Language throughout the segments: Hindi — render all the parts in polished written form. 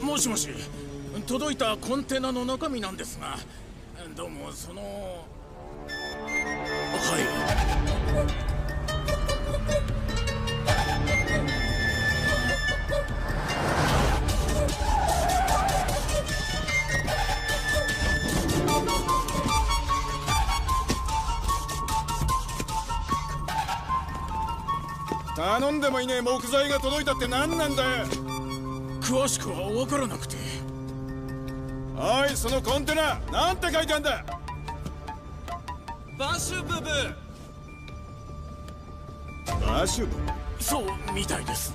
もしもし、届いたコンテナの中身なんですが、どうもそのはい頼んでもいねえ木材が届いたって何なんだよ。詳しくは分からなくて。おい、そのコンテナなんて書いてあんだ。バシュブブ。バシュブ。そうみたいです。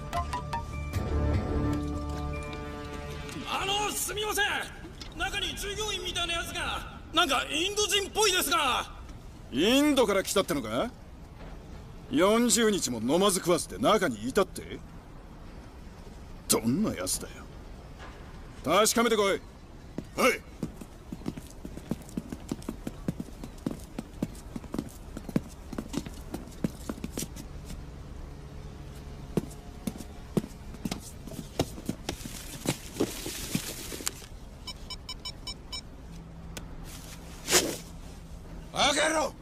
すみません、中に従業員みたいなやつがなんかインド人っぽいですが。インドから来たってのか。40日も飲まず食わずで中にいたって。どんなやつだよ。確かめてこい。はい。開けろ。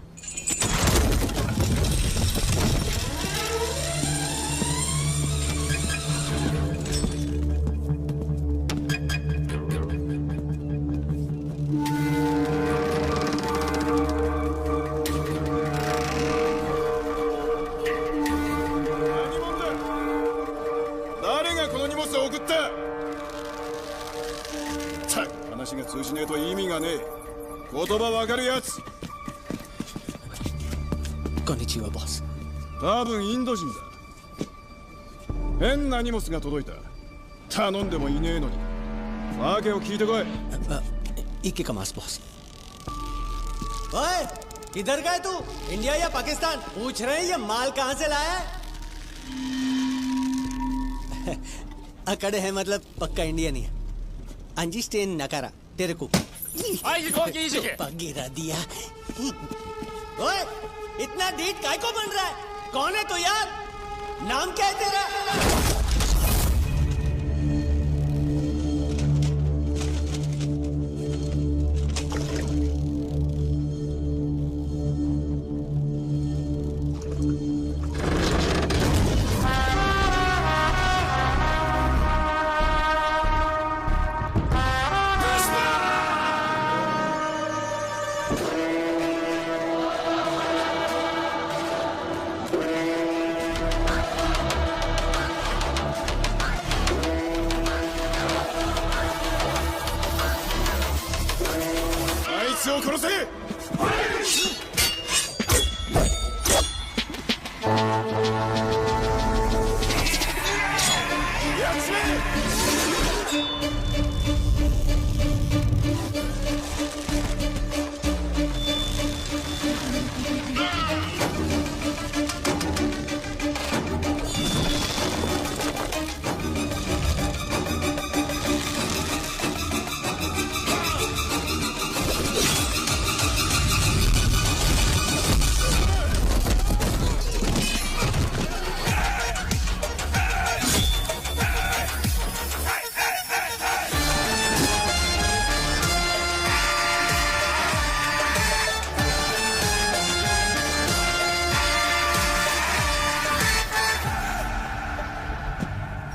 誰がこの荷物を送った。たく話が通じねえと意味がねえ。言葉わかるやつ。こんにちはボス。多分インド人だ。変な荷物が届いた。頼んでもいねえのに訳を聞いてこい。इक्के का मास बॉस। ओए, किधर गए तू? इंडिया या पाकिस्तान? पूछ रहे हैं ये माल कहाँ से लाया है? अकड़ है मतलब पक्का इंडियन ही है। अंजी स्टेन नकारा तेरे को गिरा दिया। ओए, इतना डीट काय को बन रहा है? कौन है तो यार? नाम क्या है तेरा?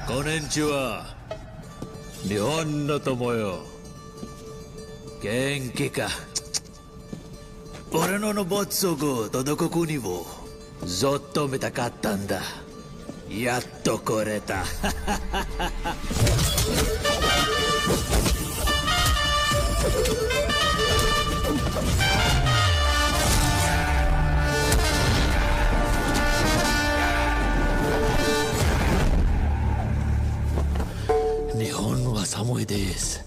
こんにちは。日本の友よ。元気か。俺の没後とどこ国もずっと見たかったんだ。やっと来れた。日本は寒いです。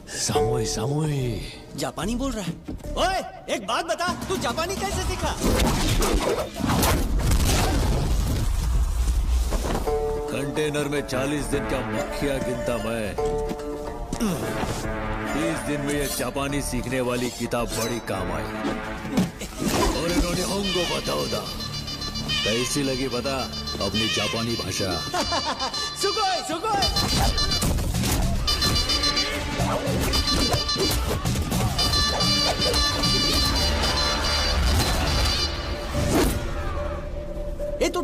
寒い寒い。जापानी बोल रहा है। ओए, एक बात बता, तू जापानी कैसे सीखा? कंटेनर में 40 दिन का मक्खियां गिनता मैं। 30 दिन में ये जापानी सीखने वाली किताब बड़ी काम आई। और इन्होंने होंगो बताओ दा। कैसी लगी बता अपनी जापानी भाषा? सुगोई सुगोई।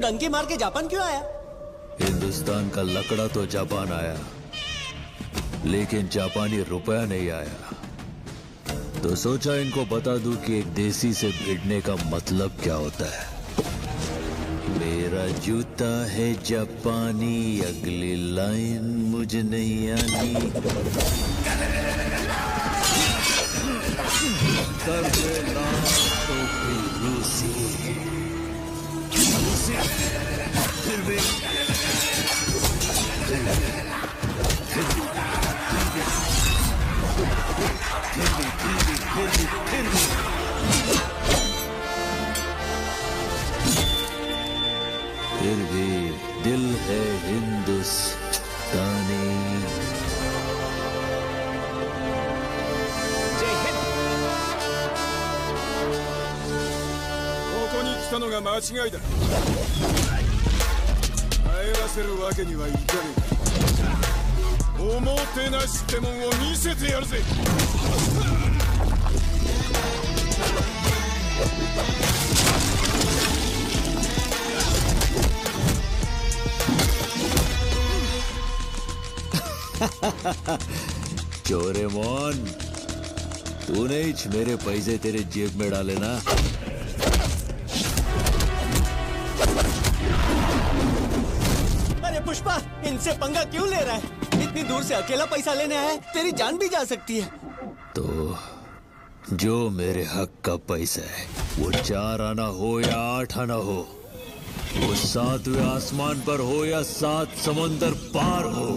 डंकी मार के जापान क्यों आया? हिंदुस्तान का लकड़ा तो जापान आया, लेकिन जापानी रुपया नहीं आया। तो सोचा इनको बता दूं कि एक देसी से भिड़ने का मतलब क्या होता है। मेरा जूता है जापानी, अगली लाइन मुझे नहीं आनी। टोपी रूसी, फिर भी फिर भी दिल है हिंदुस्तानी।ここに来たのが間違いだ。帰らせるわけにはいかねえ。おもてなしってもんを見せてやるぜ。चोरेमोन, तूने ही मेरे पैसे तेरे जेब में डाले ना। अरे पुष्पा, इनसे पंगा क्यों ले रहा है? इतनी दूर से अकेला पैसा लेने आया है, तेरी जान भी जा सकती है। तो जो मेरे हक का पैसा है, वो 4 आना हो या 8 आना हो, वो 7वें आसमान पर हो या 7 समंदर पार हो,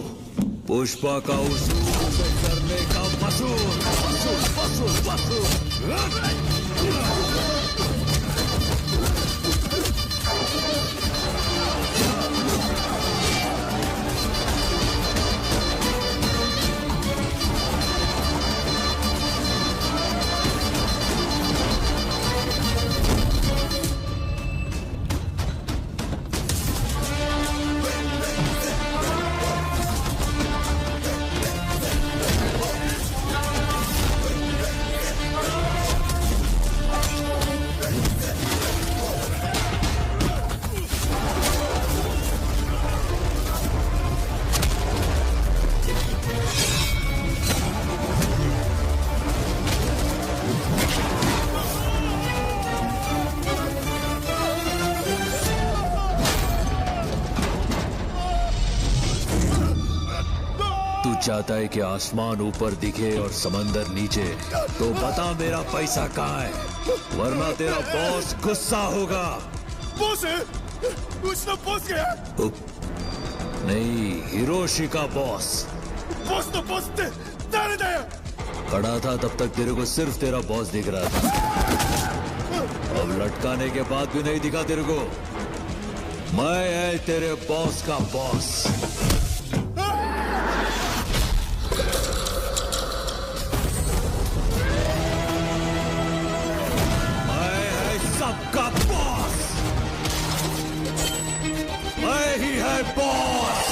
पुष्पा का उसूल से करने का वसूल वसूल वसूल वसूल। चाहता है कि आसमान ऊपर दिखे और समंदर नीचे, तो बता मेरा पैसा कहाँ है, वरना तेरा बॉस गुस्सा होगा। बॉस है? उसका बॉस गया? नहीं, हिरोशी का बॉस। बॉस तो बॉस थे, तारे दया। खड़ा था तब तक तेरे को सिर्फ तेरा बॉस दिख रहा था, अब लटकाने के बाद भी नहीं दिखा तेरे को। मैं है तेरे बॉस का बॉस। सबका बॉस मैं ही है boss.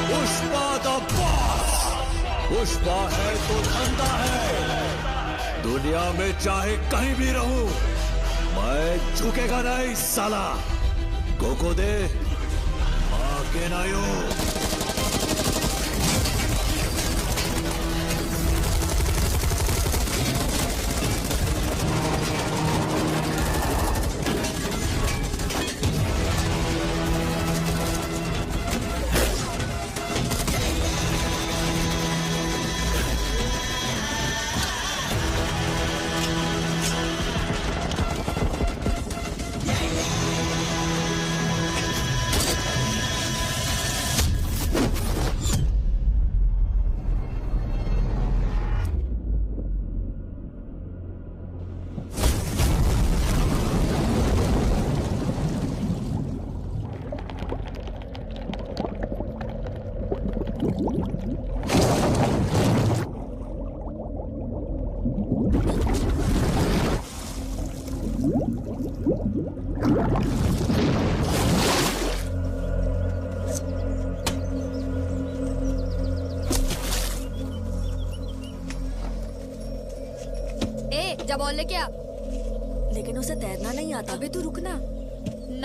Pushpa the boss. Pushpa है तो धंधा है। दुनिया में चाहे कहीं भी रहूं, मैं झुकेगा नहीं साला। गोको दे आके नायो। जा बॉल लेके आ। लेकिन उसे तैरना नहीं आता। अबे तू रुकना।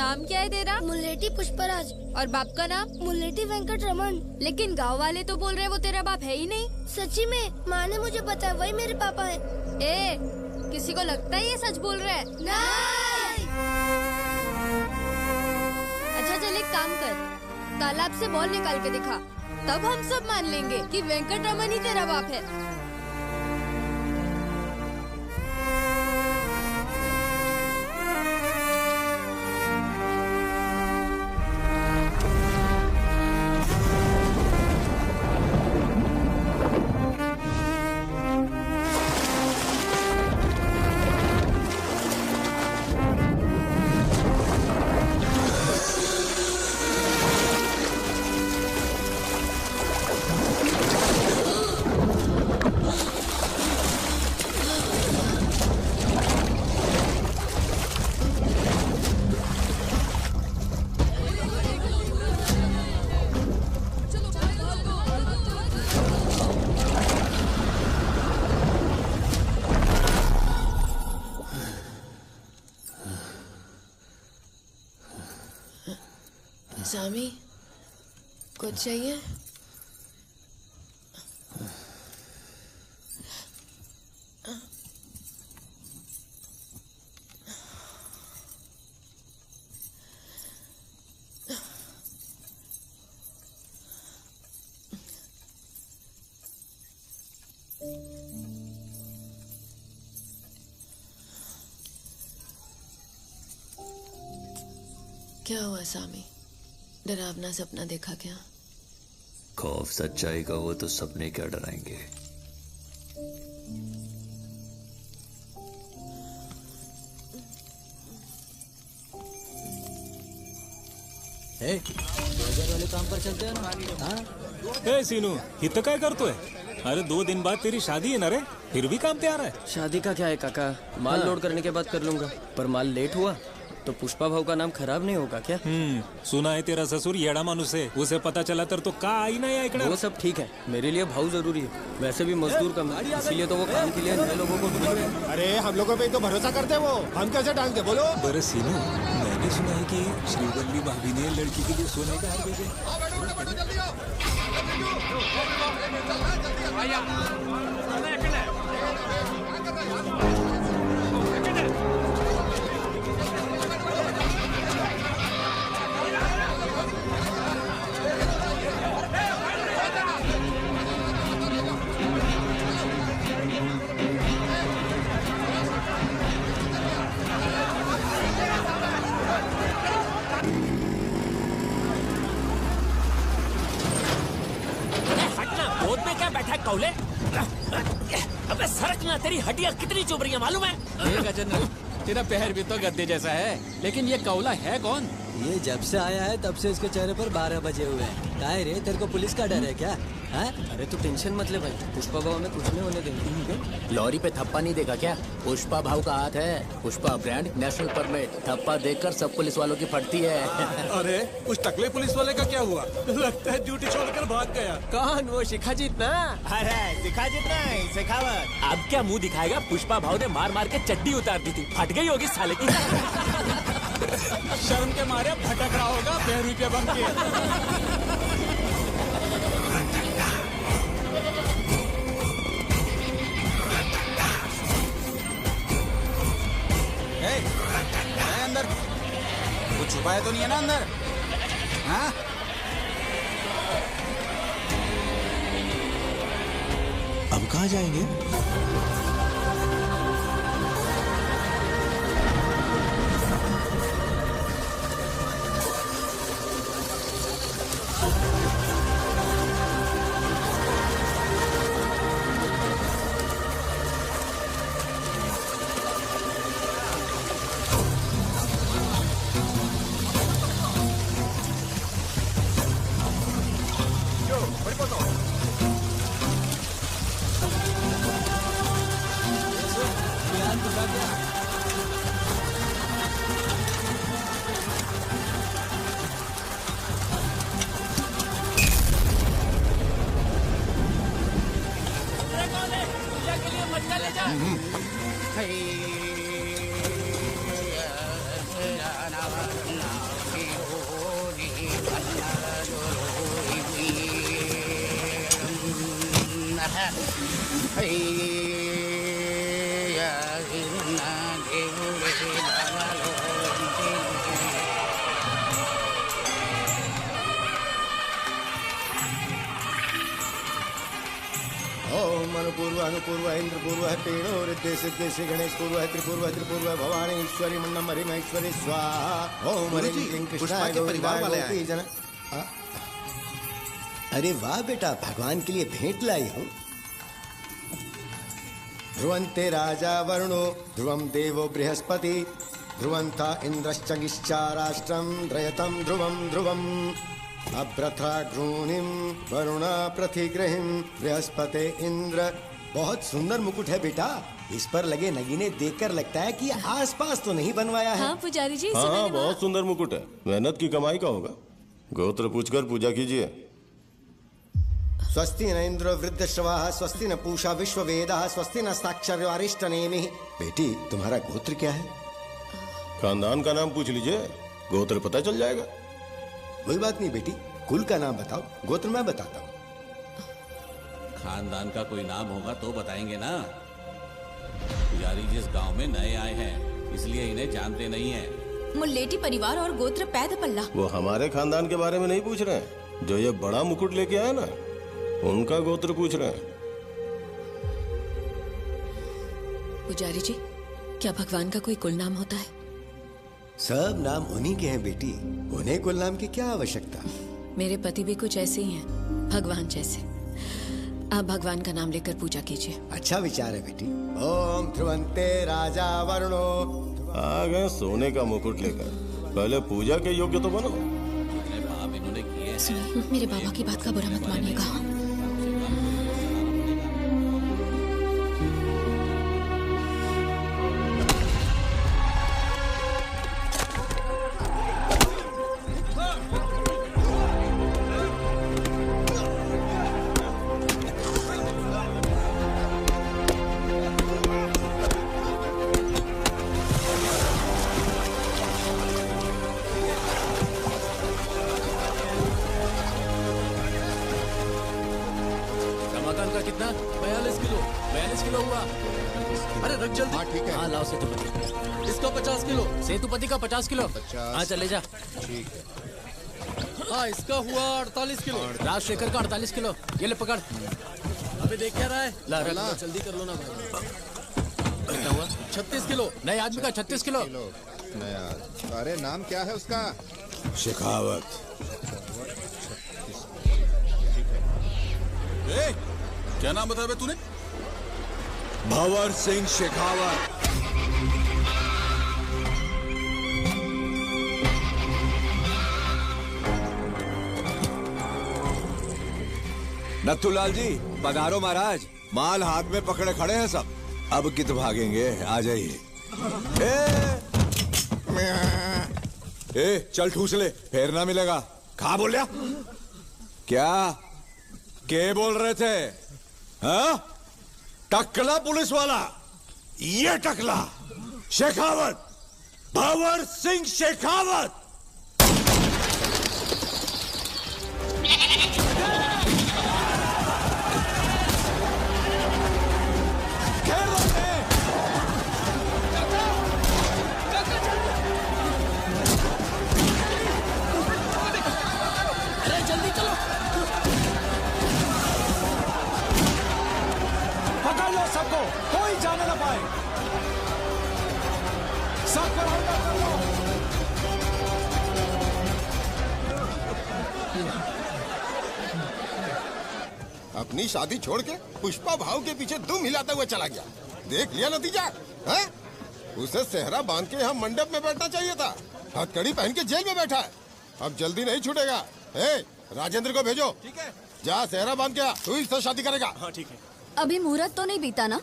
नाम क्या है तेरा? मुल्लेटी पुष्पराज। और बाप का नाम? मुल्लेटी वेंकट रमन। लेकिन गांव वाले तो बोल रहे हैं वो तेरा बाप है ही नहीं। सच्ची में माँ ने मुझे बताया वही मेरे पापा है। ए, किसी को लगता है ये सच बोल रहा है? नहीं। अच्छा चल एक काम कर, तालाब से बॉल निकाल के दिखा, तब हम सब मान लेंगे कि वेंकट रमन ही तेरा बाप है। सामी, कुछ चाहिए? क्या हुआ सामी? डरावना सपना देखा क्या? खौफ सच्चाई का हो तो सपने क्या डराएंगे। बाजार वाले काम पर चलते हैं ना। हाँ ए सीनू, इतना काय करतोय? अरे 2 दिन बाद तेरी शादी है ना रे, फिर भी काम पे आ रहा है। शादी का क्या है काका, माल लोड करने के बाद कर लूंगा। पर माल लेट हुआ तो पुष्पा भाव का नाम खराब नहीं होगा क्या? सुना है तेरा ससुर येड़ा मानुस है, उसे पता चला तो का आई ना या इकडे। वो सब ठीक है, मेरे लिए भाव जरूरी है। वैसे भी मजदूर कम है, इसीलिए तो वो काम के लिए नए लोगों को ढूंढ रहे हैं। अरे हम लोगों पे तो भरोसा करते हैं, वो हम कैसे टांगते बोलो। बरं सीनू, मैंने सुना है कि श्रीवल्ली भाभी ने लड़की के लिए सोने का हार भेजे। बैठा कौले, अबे सरक ना, तेरी हड्डियां कितनी चुभ रही है मालूम है? गजेंद्र, तेरा पैर भी तो गद्दे जैसा है, लेकिन ये कौला है कौन? ये जब से आया है तब से इसके चेहरे पर 12 बजे हुए हैं। काय रे, तेरे को पुलिस का डर है क्या? है? अरे तू टेंशन मत ले भाई, पुष्पा भाव में कुछ नहीं होने देंगे। लॉरी पे थप्पा नहीं देखा क्या? पुष्पा भाव का हाथ है, पुष्पा ब्रांड, नेशनल परमिट। थप्पा देखकर सब पुलिस वालों की फटती है। अरे उस टकले पुलिस वाले का क्या हुआ? लगता है ड्यूटी छोड़कर भाग गया। कौन? वो शिखाजीत ना? अरे शिखाजीत नहीं, शेखावत। अब क्या मुंह दिखाएगा? पुष्पा भाव ने मार मार के चड्डी उतार दी थी, फट गई होगी साले की। शर्म के मारे भटक रहा होगा बहरी पे बन के। अंदर कुछ छुपाया तो नहीं है ना अंदर? हाँ? अब कहाँ जाएंगे? ओम अनुपूर्व इंद्र पूर्व पेणो रिद्धे सिद्धे श्री गणेश पूर्व त्रिपूर्व भवानी ईश्वरी मुन्नम हरि महेश्वरी स्वाहा। ओम हरि क्लीं कृष्णाय गोविंदाय गोपी जन। अरे वाह बेटा, भगवान के लिए भेंट लाई हूँ। ध्रुवंते राजा वरुणो ध्रुवं देवो बृहस्पति ध्रुवंता इंद्रश्चगिश्चाराष्ट्रं ध्रयतं ध्रुवं ध्रुवम् अभ्रथा घ्रूणिम वरुणा प्रतिग्रहिम बृहस्पति इंद्र। बहुत सुंदर मुकुट है बेटा, इस पर लगे नगीने देखकर लगता है कि आसपास तो नहीं बनवाया है। हाँ पुजारी जी, हाँ, बहुत सुंदर मुकुट है, मेहनत की कमाई का होगा। गोत्र पूछकर पूजा कीजिए। स्वस्ति न इंद्र वृद्धश्रवाः स्वस्ति न पूषा विश्ववेदाः स्वस्ति न साक्षरवारिष्ठ नेमिः। बेटी, तुम्हारा गोत्र क्या है? खानदान का नाम पूछ लीजिए, गोत्र पता चल जाएगा। कोई बात नहीं बेटी, कुल का नाम बताओ, गोत्र मैं बताता हूँ। खानदान का कोई नाम होगा तो बताएंगे ना। पुजारी जिस गांव में नए आए हैं इसलिए इन्हें जानते नहीं हैं। मुल्लेटी परिवार और गोत्र पैद पल्ला। वो हमारे खानदान के बारे में नहीं पूछ रहे हैं, जो ये बड़ा मुकुट लेके आया ना उनका गोत्र पूछ रहे हैं। पुजारी जी, क्या भगवान का कोई कुल नाम होता है? सब नाम उन्हीं के हैं बेटी, उन्हें कुल नाम की क्या आवश्यकता। मेरे पति भी कुछ ऐसे ही हैं, भगवान जैसे। आप भगवान का नाम लेकर पूजा कीजिए। अच्छा विचार है बेटी। ओम ध्रुवंते राजा वरुणो। आ गए सोने का मुकुट लेकर, पहले पूजा के योग्य तो बनो। पाप इन्होंने किए हैं। मेरे बाबा की बात का बुरा मत मानिएगा। कितना? 42 किलो हुआ। अरे रख जल्दी। हाँ ठीक है। हाँ लाओ सेतुपति। इसको 50 किलो। सेतुपति का 50 किलो। हाँ चले जा। ठीक है। हाँ इसका हुआ 48 किलो। राजशेखर का 48 किलो। ये ले पकड़। अबे देख क्या रहा है? ला जल्दी कर लो ना भाई। कितना हुआ? 36 किलो। नए आदमी का 36 किलो। नया। अरे नाम क्या है उसका? शेखावत। क्या नाम बताया तूने? भंवर सिंह शेखावत। नथुलाल जी पधारो महाराज। माल हाथ में पकड़े खड़े हैं सब। अब कित भागेंगे, आ जाइए। चल ठूस ले, फेर ना मिलेगा। कहाँ बोल रहा? क्या के बोल रहे थे? हाँ? टकला पुलिस वाला, ये टकला शेखावत, भंवर सिंह शेखावत। अरे जल्दी चलो। पकड़ लो सबको, कोई जाने ना पाए। सब पर हमला कर लो। अपनी शादी छोड़ के पुष्पा भाव के पीछे दुम हिलाता हुआ चला गया। देख लिया नतीजा है? उसे सेहरा बांध के यहाँ मंडप में बैठना चाहिए था। हथकड़ी पहन के जेल में बैठा है। अब जल्दी नहीं छूटेगा। राजेंद्र को भेजो। ठीक है। जा सेहरा बांध के आ, तू इससे शादी करेगा। हाँ ठीक है। अभी मुहूर्त तो नहीं बीता ना,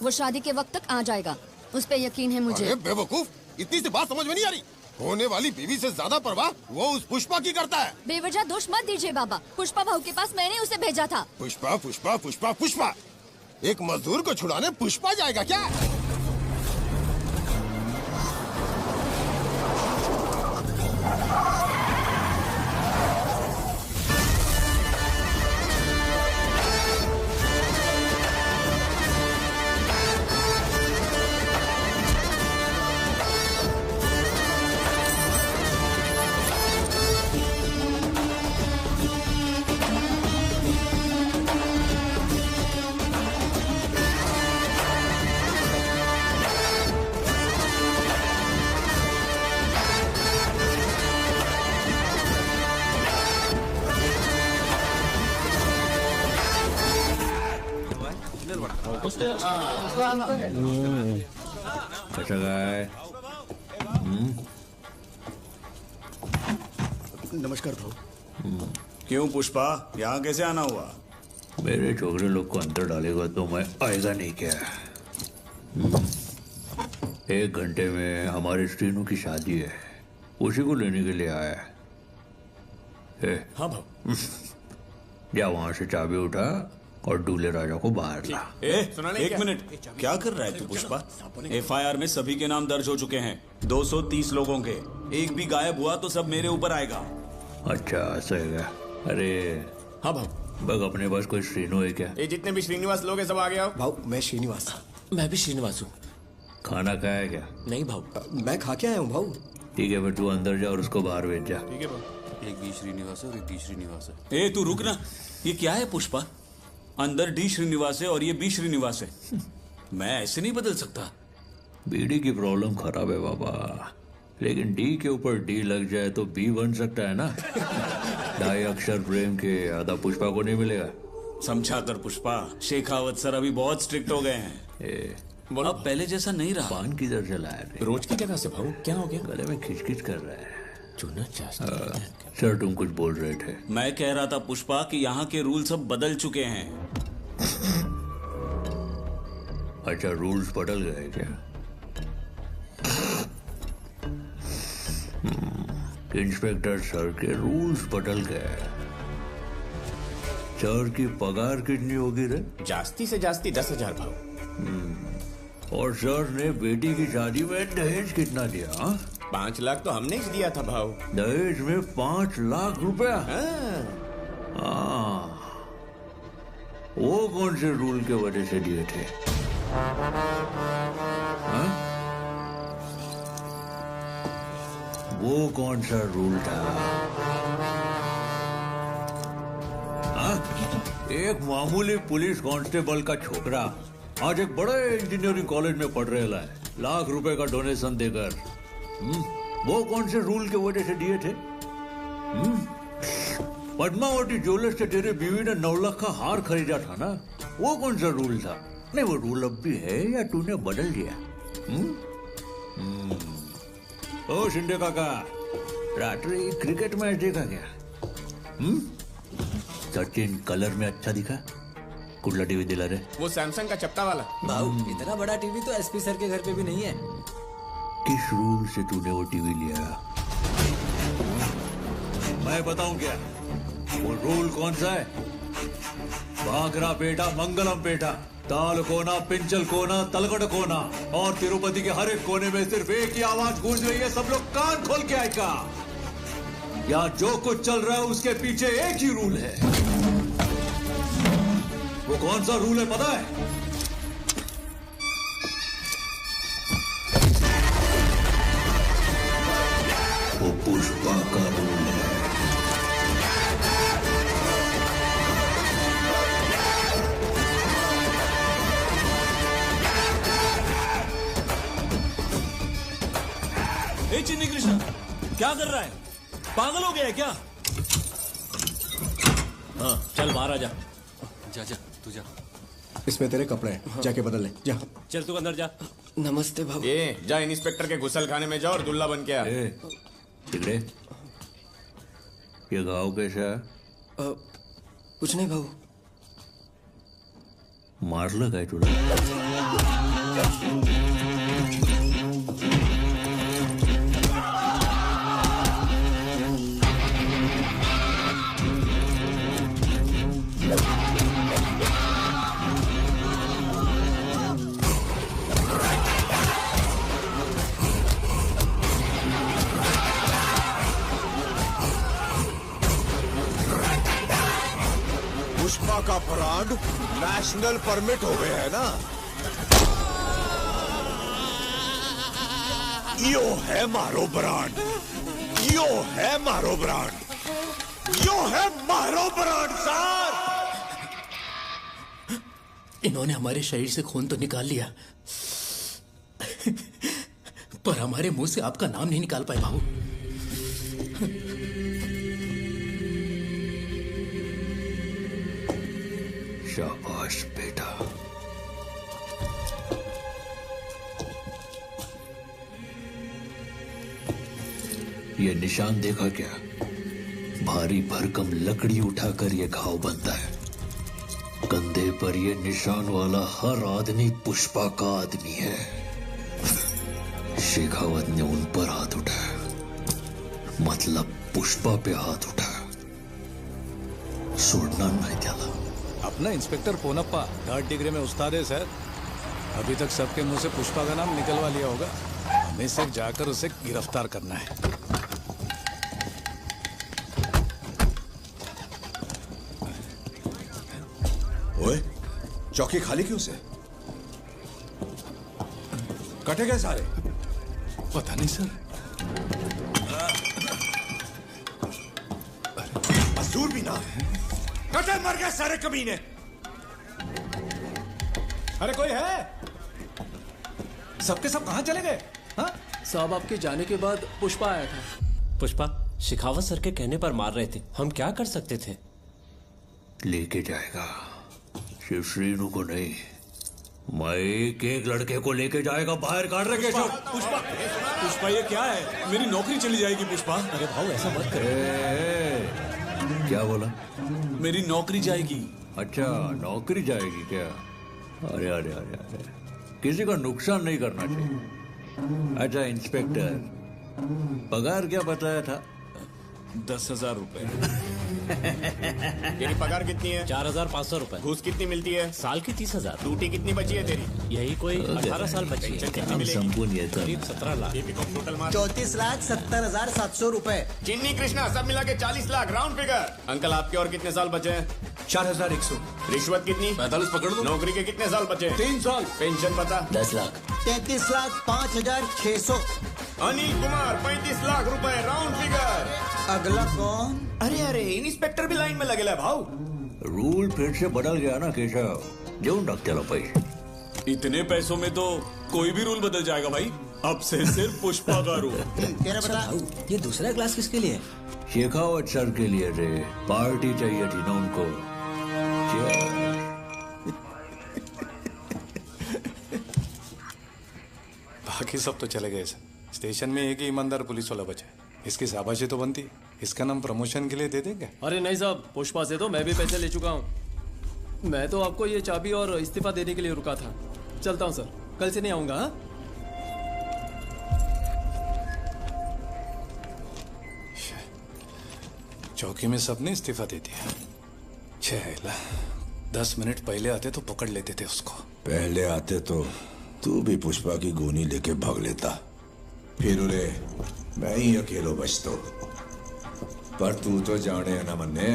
वो शादी के वक्त तक आ जाएगा, उस पे यकीन है मुझे। अरे बेवकूफ, इतनी सी बात समझ में नहीं आ रही। होने वाली बीवी से ज्यादा परवाह वो उस पुष्पा की करता है। बेवजह दोष मत दीजिए बाबा। पुष्पा भाऊ के पास मैंने उसे भेजा था। पुष्पा पुष्पा पुष्पा पुष्पा, एक मजदूर को छुड़ाने पुष्पा जाएगा क्या? कैसा गाय? नमस्कार भाऊ। क्यों पुष्पा, यहाँ कैसे आना हुआ? मेरे छोकरे लोग को अंदर डालेगा तो मैं आएगा नहीं क्या? 1 घंटे में हमारे श्रीनू की शादी है, उसी को लेने के लिए आया है। हाँ भाऊ। जा वहां से चाबी उठा और दूल्हे राजा को बाहर ला। एक मिनट, क्या कर रहा है तू पुष्पा? FIR में सभी के नाम दर्ज हो चुके हैं, 230 लोगों के। एक भी गायब हुआ तो सब मेरे ऊपर आएगा। अच्छा ऐसा है क्या? अरे हाँ भाऊ। बग अपने पास कोई श्रीनू है क्या? ये जितने भी श्रीनिवास लोग हैं सब आ गया। भाऊ मैं श्रीनिवास। मैं भी श्रीनिवास हूँ। खाना खाया क्या? नहीं भाऊ। मैं खा के आया हूँ भाऊ। ठीक है फिर तू अंदर जा और उसको बाहर भेज जा। ठीक है भाऊ। एक बी श्रीनिवास है और एक डी श्रीनिवास है। ए तू रुक ना, ये क्या है पुष्पा? अंदर डी श्रीनिवास है और ये बी श्रीनिवास है। मैं ऐसे नहीं बदल सकता। बीडी की प्रॉब्लम खराब है बाबा, लेकिन डी के ऊपर डी लग जाए तो बी बन सकता है ना। 2.5 अक्षर प्रेम के आधा पुष्पा को नहीं मिलेगा। समझा कर पुष्पा, शेखावत सर अभी बहुत स्ट्रिक्ट हो गए हैं। अब पहले जैसा नहीं रहा। पान किधर से लाया रे? रोज की जगह से भाऊ। क्या हो गया? गले में खिचखिच कर रहा है। चुना चाहता है। सर तुम कुछ बोल रहे थे। मैं कह रहा था पुष्पा कि यहाँ के रूल सब बदल चुके हैं। अच्छा रूल्स बदल गए क्या? इंस्पेक्टर सर के रूल्स बदल गए। सर की पगार कितनी होगी रे? जास्ती से जास्ती 10,000 भाव। और सर ने बेटी की शादी में दहेज कितना दिया? 5 लाख तो हमने ही दिया था भाव। दहेज में 5 लाख रुपया? वो कौन से रूल के वजह से दिए थे? वो कौन सा रूल था? एक मामूली पुलिस कांस्टेबल का छोकरा आज एक बड़े इंजीनियरिंग कॉलेज में पढ़ रहा है, लाख रुपए का डोनेशन देकर। वो कौन से रूल के वजह से दिए थे? पद्मावती ज्वेलर्स से तेरे बीवी ने 9 लाख का हार खरीदा था ना, वो कौन सा रूल था? नहीं वो रूल अब भी है या तूने बदल दिया? ओ शिंदे काका, रात्रि क्रिकेट मैच देखा क्या? सचिन कलर में अच्छा दिखा? कुठला टीवी दिला रे? वो सैमसंग का चपटा वाला। भाऊ इतना बड़ा टीवी तो एसपी सर के घर पे भी नहीं है। किस रूल से तूने वो टीवी लिया? मैं बताऊं क्या? वो रूल कौन सा है? बागरा पेटा, मंगलम पेटा, ताल कोना, पिंचल कोना, तलगढ़ कोना और तिरुपति के हर एक कोने में सिर्फ एक ही आवाज गूंज रही है। सब लोग कान खोल के आएगा। यहाँ जो कुछ चल रहा है उसके पीछे एक ही रूल है। वो कौन सा रूल है पता है? वो पुष्पा का रूल है। ए चिन्नी कृष्णा, क्या कर रहा है? पागल हो गया है क्या? हाँ चल बाहर आ जा। जा जा तू जा। इसमें तेरे कपड़े हैं, जाके बदल ले जा। चल तू अंदर जा। नमस्ते भाऊ। ये जा इंस्पेक्टर के घुसल खाने में जा और दुल्ला बन के आ। तिगड़े, ये घाव कैसा है? कुछ नहीं भाऊ। मारलं काय तुला? पुष्पा का ब्रांड नेशनल परमिट हो गया है ना? यो है मारो ब्रांड, यो है मारो ब्रांड, यो है मारो ब्रांड सर। इन्होंने हमारे शरीर से खून तो निकाल लिया पर हमारे मुंह से आपका नाम नहीं निकाल पाए भाऊ। शाबाश बेटा, ये निशान देखा क्या? भारी भरकम लकड़ी उठाकर ये घाव बनता है। कंधे पर ये निशान वाला हर आदमी पुष्पा का आदमी है। शेखावत ने उन पर हाथ उठाया, मतलब पुष्पा पे हाथ उठाया। सोडणार नाही त्याला। अपना इंस्पेक्टर पोनप्पा 3rd डिग्री में उस्ताद है सर। अभी तक सबके मुंह से पुष्पा का नाम निकलवा लिया होगा। हमें सिर्फ जाकर उसे गिरफ्तार करना है। ओए, चौकी खाली क्यों से? कटे गए सारे? पता नहीं सर। मजदूर भी ना कटे मर गए सारे कमीने। अरे कोई है? सबके सब कहां चले गए? हाँ? साहब आपके जाने के बाद पुष्पा आया था। पुष्पा शेखावत सर के कहने पर मार रहे थे, हम क्या कर सकते थे? लेके जाएगा, सिर्फ श्रीनु को नहीं, मैं एक एक लड़के को लेके जाएगा बाहर काट रहे केशव। पुष्पा, पुष्पा ये क्या है? मेरी नौकरी चली जाएगी पुष्पा। अरे भाऊ ऐसा मत कर। क्या बोला? मेरी नौकरी जाएगी। अच्छा, नौकरी जाएगी क्या? अरे अरे अरे अरे, किसी का नुकसान नहीं करना चाहिए। अच्छा इंस्पेक्टर, पगार क्या बताया था? 10,000 रुपए। तेरी पगार कितनी है? 4,500 रुपए। घूस कितनी मिलती है? साल की 30,000। ड्यूटी कितनी बची है तेरी? यही कोई 18 साल बची है। कितनी मिलेगी? करीब 17 लाख। 34,70,700 रुपए। चिन्नी कृष्णा सब मिला के 40 लाख राउंड फिगर। अंकल आपके और कितने साल बचे हैं? 4,100। रिश्वत कितनी? 45 पकड़ लो। नौकरी के कितने साल बचे? 3 साल। पेंशन पता? 10 लाख। 33,05,600। अनिल कुमार 35 लाख रुपए राउंड फिगर। अगला कौन? अरे इंस्पेक्टर भी लाइन में लगेला भाऊ। रूल फिर से बदल गया ना केशव, जेऊन टाक त्याला पैसे। इतने पैसों में तो कोई भी रूल बदल जाएगा भाई। अब से सिर्फ पुष्पा का रूल। तेरा बता। ये दूसरा क्लास किसके लिए है? शेखावत सर के लिए रे, पार्टी चाहिए थी ना उनको। बाकी सब तो चले गए सर। स्टेशन में एक ही ईमानदार पुलिस वाला बचा है। इसकी शाबाशी तो बनती, इसका नाम प्रमोशन के लिए दे देंगे। अरे नहीं साहब, पुष्पा से तो मैं भी पैसे ले चुका हूँ। मैं तो आपको ये चाबी और इस्तीफा देने के लिए रुका था। चलता हूँ सर, कल से नहीं आऊंगा। हाँ? चौकी में सबने इस्तीफा दे दिया। 10 मिनट पहले आते तो पकड़ लेते थे उसको। पहले आते तो तू भी पुष्पा की गोनी लेके भाग लेता, फिर उन्हें मैं ही अकेलो बचतो। पर तू तो जाने ना मन्ने।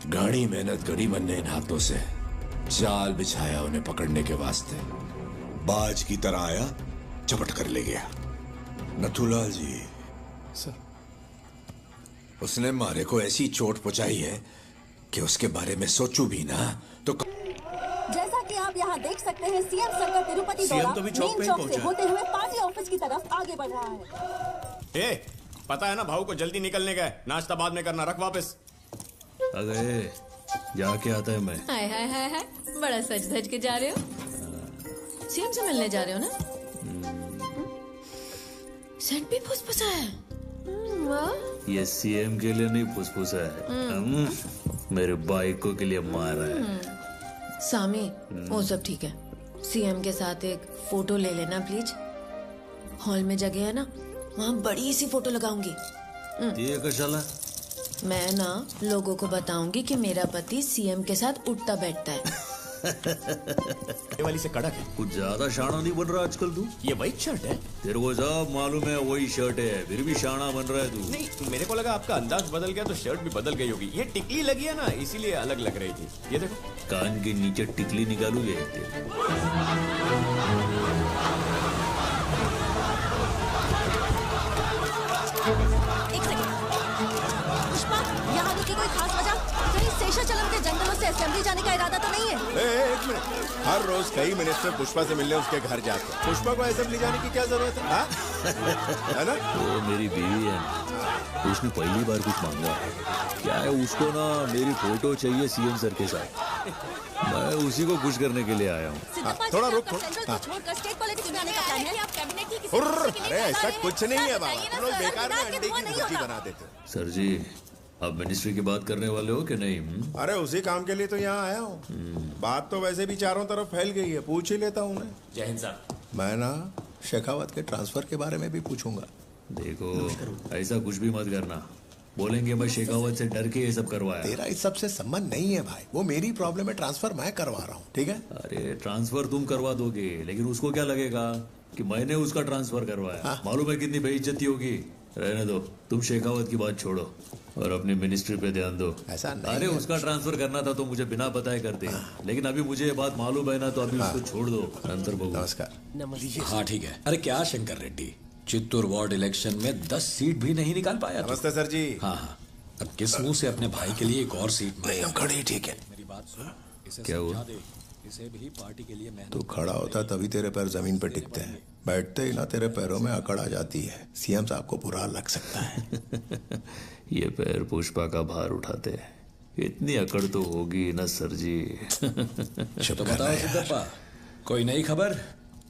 गाड़ी मेहनत करी मन्ने इन हाथों से। जाल बिछाया उन्हें पकड़ने के वास्ते। बाज की तरह आया, चपट कर ले गया। नथुलाल जी सर, उसने मारे को ऐसी चोट पहुंचाई है कि उसके बारे में सोचूं भी ना तो। जैसा कि आप यहाँ देख सकते हैं, सीएम सर का तिरुपति दौरा मेन चौक से होते हुए पार्टी ऑफिस की तरफ आगे बढ़ रहा है। ए, पता है ना भाऊ को जल्दी निकलने का है, नाश्ता बाद में करना, रख वापस। अरे जाके आता है मैं। हाय हाय हाय हाय, बड़ा सज धज के जा रहे हो। सीएम से मिलने जा रहे हो ना? सेंट भी फुसफुसा है। ये सीएम के लिए नहीं फुसफुसा है, मेरे बाइकों के लिए मारा है। सामी, वो सब ठीक है। सीएम के साथ एक फोटो ले लेना प्लीज। हॉल में जगह है ना, वहाँ बड़ी सी फोटो लगाऊंगी। ये कशाला? मैं ना लोगों को बताऊंगी कि मेरा पति सीएम के साथ उठता बैठता है। ये वाली से कड़क है। कुछ ज्यादा शाना नहीं बन रहा आजकल तू। ये व्हाइट शर्ट है। तेरे को सब मालूम है वही शर्ट है, फिर भी शाना बन रहा है तू। नहीं, मेरे को लगा आपका अंदाज बदल गया तो शर्ट भी बदल गई होगी। ये टिकली लगी है ना, इसीलिए अलग लग रही थी। ये देखो, कान के नीचे टिकली निकालू ये। एक सेकंड, पुष्पा, यहाँ आने की कोई खास वजह? कहीं शेषाचलम के जंगलों से असेंबली जाने का इरादा तो नहीं है? एक मिनट, हर रोज कई मिनिस्टर पुष्पा से मिलने उसके घर जाते हैं। पुष्पा को असेंबली जाने की क्या जरूरत है? है ना? वो मेरी बीवी है, उसने पहली बार कुछ मांगा। क्या है, उसको ना मेरी फोटो चाहिए सीएम सर के साथ। मैं उसी को खुश करने के लिए आया हूँ। थोड़ा रुक। छोड़कर स्टेट बनाने का प्लान है? अरे ऐसा कुछ नहीं है बाबा, तुम लोग बेकार में अंडे की भुर्जी बना देते हो। सर जी, आप मिनिस्ट्री की बात करने वाले हो कि नहीं? अरे उसी काम के लिए तो यहाँ आया हूँ। बात तो वैसे भी चारों तरफ फैल गई है, पूछ ही लेता हूँ उन्हें। जय हिंद साहब। मैं ना शेखावत के ट्रांसफर के बारे में भी पूछूंगा। देखो, ऐसा कुछ भी मत करना। बोलेंगे मैं शेखावत से डर के ये सब करवाया। तेरा इस सब से संबंध नहीं है भाई, वो मेरी प्रॉब्लम है, ट्रांसफर मैं करवा रहा हूँ, ठीक है? अरे ट्रांसफर तुम करवा दोगे, लेकिन उसको क्या लगेगा कि मैंने उसका ट्रांसफर करवाया? मालूम है कितनी बेइज्जती होगी। रहने दो, तुम शेखावत की बात छोड़ो और अपनी मिनिस्ट्री पे ध्यान दो। ऐसा नहीं अरे उसका ट्रांसफर करना था तो मुझे बिना बताए करते, लेकिन अभी मुझे ये बात मालूम है ना, तो अभी उसको छोड़ दो। अंतर बबू, नमस्कार। हाँ ठीक है। अरे क्या शंकर रेड्डी, चित्तूर वार्ड इलेक्शन में 10 सीट भी नहीं निकाल पाया। नमस्ते सर जी। हाँ हाँ, अब किस मुंह से अपने भाई के लिए एक और सीट नहीं, हम खड़े, ठीक है। मेरी बात सुन, इसे क्या हुआ? समझा दे, इसे भी पार्टी के लिए मेहनत। तू खड़ा होता तभी तेरे पैर जमीन पे टिकते हैं, बैठते ही ना तेरे पैरों में अकड़ आ जाती है। सीएम साहब को बुरा लग सकता है। ये पैर पुष्पा का भार उठाते हैं, इतनी अकड़ तो होगी ना सर जी। तो बताओ सिद्धप्पा, कोई नई खबर?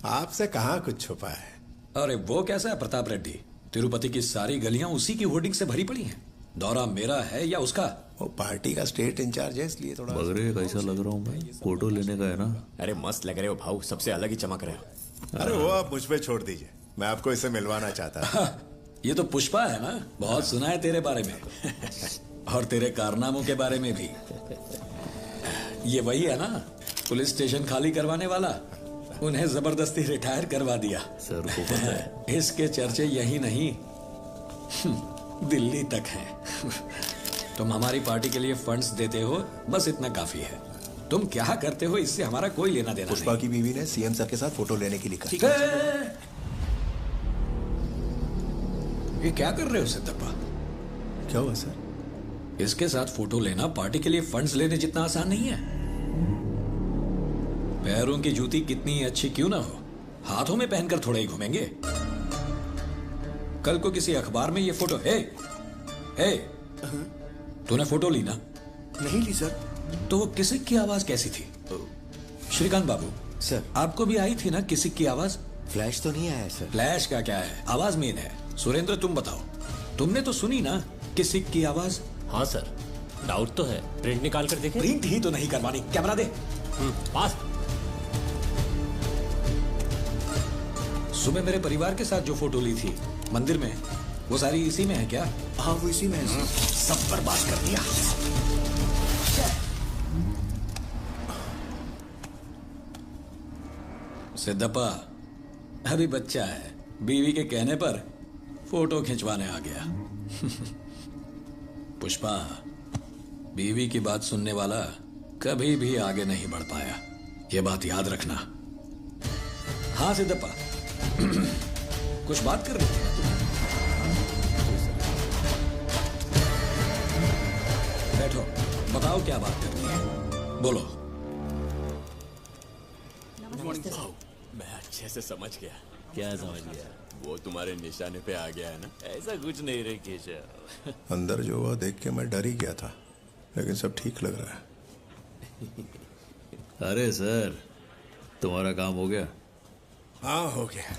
आपसे कहाँ कुछ छुपा है। अरे वो कैसा है प्रताप रेड्डी, तिरुपति की सारी गलियां उसी की होर्डिंग से भरी पड़ी हैं। दौरा मेरा है या उसका? वो पार्टी का स्टेट इंचार्ज है, इसलिए थोड़ा बगरे कैसा लग रहा हूँ मैं? फोटो लेने का है ना? अरे मस्त लग रहे हो भाऊ, सबसे अलग ही चमक रहे हो। अरे वो आप मुझ पे छोड़ दीजिए, मैं आपको इससे मिलवाना चाहता था। ये तो पुष्पा है ना, बहुत सुना है तेरे बारे में और तेरे कारनामों के बारे में भी। ये वही है ना, पुलिस स्टेशन खाली करवाने वाला? उन्हें जबरदस्ती रिटायर करवा दिया। सर को पता है। इसके चर्चे यही नहीं दिल्ली तक हैं। तुम हमारी पार्टी के लिए फंड्स देते हो, बस इतना काफी है। तुम क्या करते हो इससे हमारा कोई लेना देना पुष्पा की बीवी ने सीएम सर के साथ फोटो लेने के लिए कहा। ये क्या कर रहे हो सिद्धप्पा? क्या हुआ सर? इसके साथ फोटो लेना पार्टी के लिए फंड्स लेने जितना आसान नहीं है। पैरों की जूती कितनी अच्छी क्यों ना हो, हाथों में पहनकर थोड़ा ही घूमेंगे। कल को किसी अखबार में ये फोटो हे तूने फोटो ली ना? नहीं ली सर। तो वो किसी की आवाज कैसी थी? श्रीकांत बाबू सर, आपको भी आई थी ना किसी की आवाज? फ्लैश तो नहीं आया सर। फ्लैश का क्या है, आवाज मेन है। सुरेंद्र तुम बताओ, तुमने तो सुनी ना किसी की आवाज? हाँ सर, डाउट तो है। प्रिंट निकाल कर देखे? प्रिंट ही तो नहीं करवानी, कैमरा दे। पास। सुबह मेरे परिवार के साथ जो फोटो ली थी मंदिर में, वो सारी इसी में है क्या? हाँ वो इसी में है। सब बर्बाद कर दिया। सिद्धप्पा अभी बच्चा है, बीवी के कहने पर फोटो खिंचवाने आ गया। पुष्पा, बीवी की बात सुनने वाला कभी भी आगे नहीं बढ़ पाया, ये बात याद रखना। हाँ सिद्धप्पा, कुछ बात कर रहे थे ना तुम? बैठो, बताओ क्या बात करनी है, बोलो। मैं अच्छे से समझ गया। क्या समझ गया? वो तुम्हारे निशाने पे आ गया है ना? ऐसा कुछ नहीं रे केशव। अंदर जो हुआ देख के मैं डर ही गया था, लेकिन सब ठीक लग रहा है। अरे सर, तुम्हारा काम हो गया? हाँ हो गया।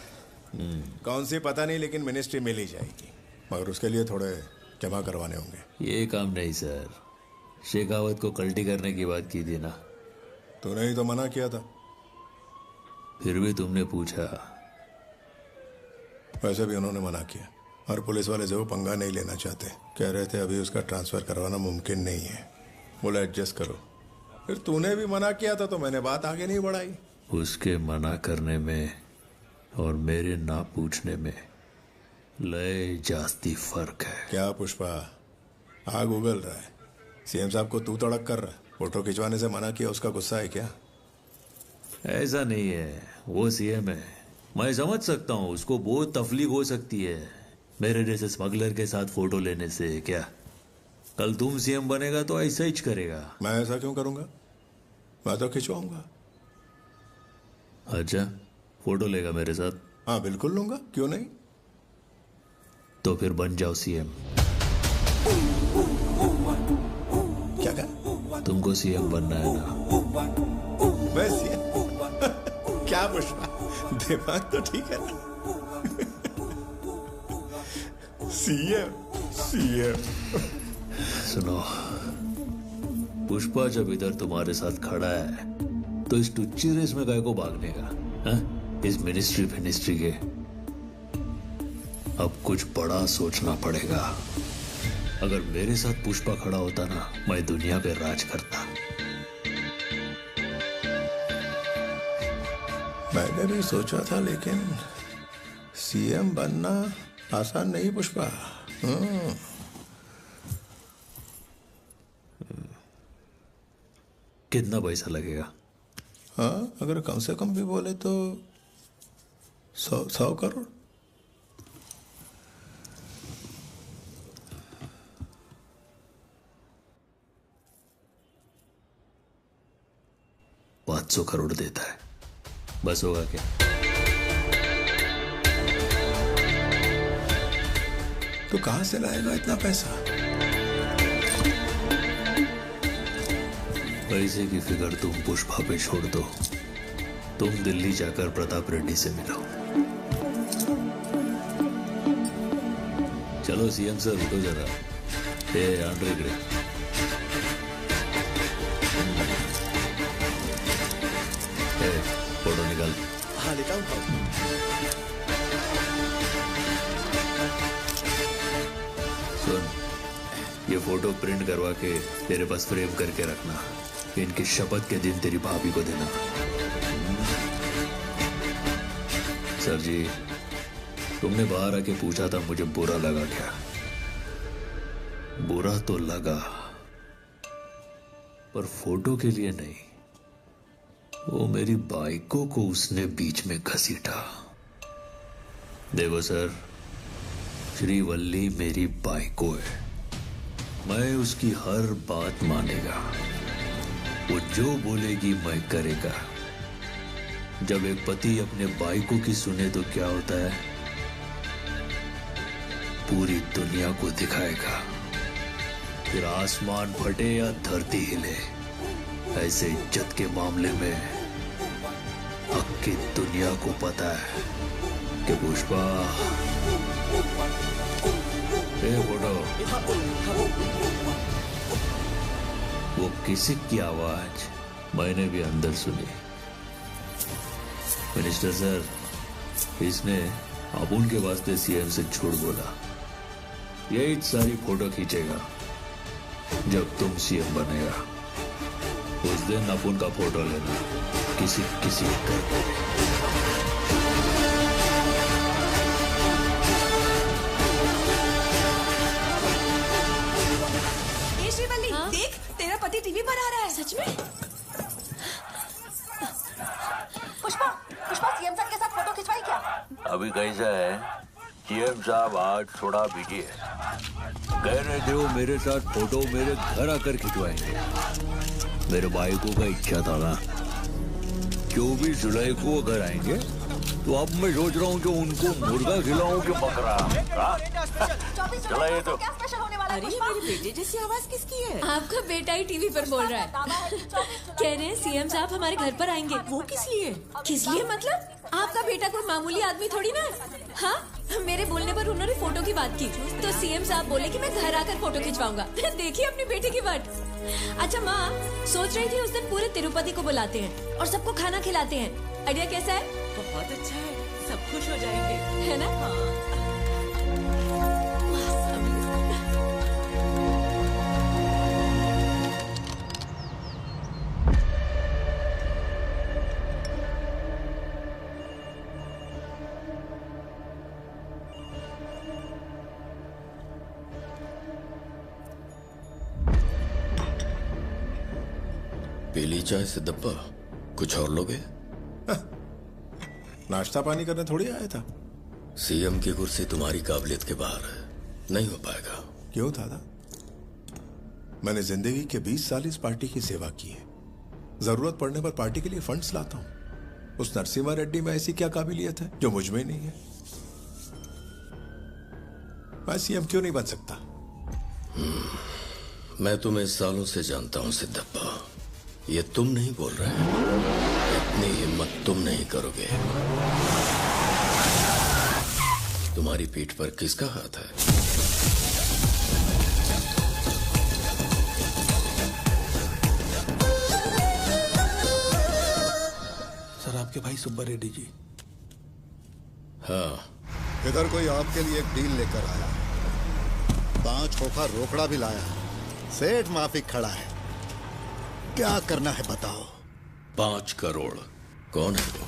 कौन सी पता नहीं, लेकिन मिनिस्ट्री मिल ही जाएगी, मगर उसके लिए थोड़े जमा करवाने होंगे। ये काम नहीं सर, शेखावत को कल्टी करने की बात की थी ना? तूने ही तो मना किया था। फिर भी तुमने पूछा। वैसे भी उन्होंने मना किया, और पुलिस वाले जो पंगा नहीं लेना चाहते, कह रहे थे अभी उसका ट्रांसफर करवाना मुमकिन नहीं है, बोला एडजस्ट करो। फिर तूने भी मना किया था तो मैंने बात आगे नहीं बढ़ाई। उसके मना करने में और मेरे ना पूछने में लय जास्ती फर्क है। क्या पुष्पा, आग उगल रहा है? सीएम साहब को तू तड़क कर रहा है, फोटो खिंचवाने से मना किया, उसका गुस्सा है क्या? ऐसा नहीं है, वो सीएम है, मैं समझ सकता हूँ, उसको बहुत तकलीफ हो सकती है मेरे जैसे स्मगलर के साथ फोटो लेने से। क्या कल तुम सीएम बनेगा तो ऐसा ही करेगा? मैं ऐसा क्यों करूंगा, मैं तो खिंचवाऊंगा। अच्छा, फोटो लेगा मेरे साथ? हाँ बिल्कुल लूंगा, क्यों नहीं। तो फिर बन जाओ सीएम। क्या कहा? तुमको सीएम बनना है ना? मैं सीएम? क्या क्या पुष्पा, दिमाग तो ठीक है ना? CM CM. सुनो, पुष्पा जब इधर तुम्हारे साथ खड़ा है तो इस टुच्ची रेस में गाय को भागने का, हाँ? इस मिनिस्ट्री फिनिस्ट्री के अब कुछ बड़ा सोचना पड़ेगा। अगर मेरे साथ पुष्पा खड़ा होता ना, मैं दुनिया पे राज करता। मैंने भी सोचा था, लेकिन सीएम बनना आसान नहीं पुष्पा। कितना पैसा लगेगा? हाँ, अगर कम से कम भी बोले तो 100 करोड़। $500 करोड़ देता है, बस होगा क्या? तो कहां से लाएगा इतना पैसा? पैसे की फिक्र तुम पुष्पा पे छोड़ दो। तुम दिल्ली जाकर प्रताप रेड्डी से मिलो। चलो सीएम सर, उठो जरा। आंड्रे ग्रे, फोटो निकाल। हाँ, निकाल। सुन, ये फोटो प्रिंट करवा के तेरे पास फ्रेम करके रखना। इनकी शपथ के दिन तेरी भाभी को देना। सर जी, तुमने बाहर आके पूछा था मुझे बुरा लगा क्या? बुरा तो लगा, पर फोटो के लिए नहीं। वो मेरी बाइकों को उसने बीच में घसीटा। देखो सर, श्रीवल्ली मेरी बाइको है, मैं उसकी हर बात मानेगा। वो जो बोलेगी मैं करेगा। जब एक पति अपने बाइकों की सुने तो क्या होता है? पूरी दुनिया को दिखाएगा। फिर आसमान फटे या धरती हिले। ऐसे इज्जत के मामले में हक की दुनिया को पता है कि पुष्पा फोटो, वो किसी की आवाज मैंने भी अंदर सुनी। मिनिस्टर सर, इसने अपुन के वास्ते सीएम से झूठ बोला। यही सारी फोटो खींचेगा जब तुम सीएम बनेगा। उस दिन अपुन का फोटो लेना किसी कर। श्रीवल्ली, देख, तेरा पति टीवी पर आ रहा है। सच में? पुष्पा सीएम साहब के साथ फोटो खिंचवाई क्या? अभी कैसा है, सीएम साहब आज थोड़ा बिजी है। कह रहे थे वो मेरे साथ फोटो मेरे घर आकर खिंचवाएंगे। मेरे भाइयों का इच्छा था ना, 24 जुलाई को अगर आएंगे तो अब मैं सोच रहा हूँ कि उनको मुर्गा खिलाऊं कि बकरा। चला ये तो। अरे मेरी बेटे जैसी आवाज किसकी है? आपका बेटा ही टीवी पर बोल रहा है। कह रहे हैं सीएम साहब हमारे घर पर आएंगे। वो किस लिए? किस लिए मतलब? आपका बेटा कोई मामूली आदमी थोड़ी ना। हाँ, मेरे बोलने पर उन्होंने फोटो की बात की तो सीएम साहब बोले कि मैं घर आकर फोटो खिंचवाऊंगा। देखिए अपनी बेटे की बात। अच्छा माँ, सोच रही थी उस दिन पूरे तिरुपति को बुलाते हैं और सबको खाना खिलाते हैं। आइडिया कैसा है? बहुत अच्छा है, सब खुश हो जाएंगे, है ना? हाँ। पीली चाय से डब्बा, कुछ और लोगे? नाश्ता पानी करने थोड़ी आया था। सीएम की कुर्सी तुम्हारी काबिलियत के बाहर है, नहीं हो पाएगा। क्यों दादा? मैंने जिंदगी के 20 साल इस पार्टी की सेवा की है। जरूरत पड़ने पर पार्टी के लिए फंड्स लाता हूं। उस नरसिम्हा रेड्डी में ऐसी क्या काबिलियत है जो मुझ में नहीं है? मैं सीएम क्यों नहीं बन सकता? मैं तुम्हें सालों से जानता हूं सिद्धप्पा। ये तुम नहीं बोल रहे, इतनी हिम्मत तुम नहीं करोगे। तुम्हारी पीठ पर किसका हाथ है? सर आपके भाई सुब्बा रेड्डी जी। हाँ, इधर कोई आपके लिए एक डील लेकर आया है। 5 खोखा रोकड़ा भी लाया है। सेठ माफी खड़ा है। क्या करना है बताओ। 5 करोड़। कौन है वो?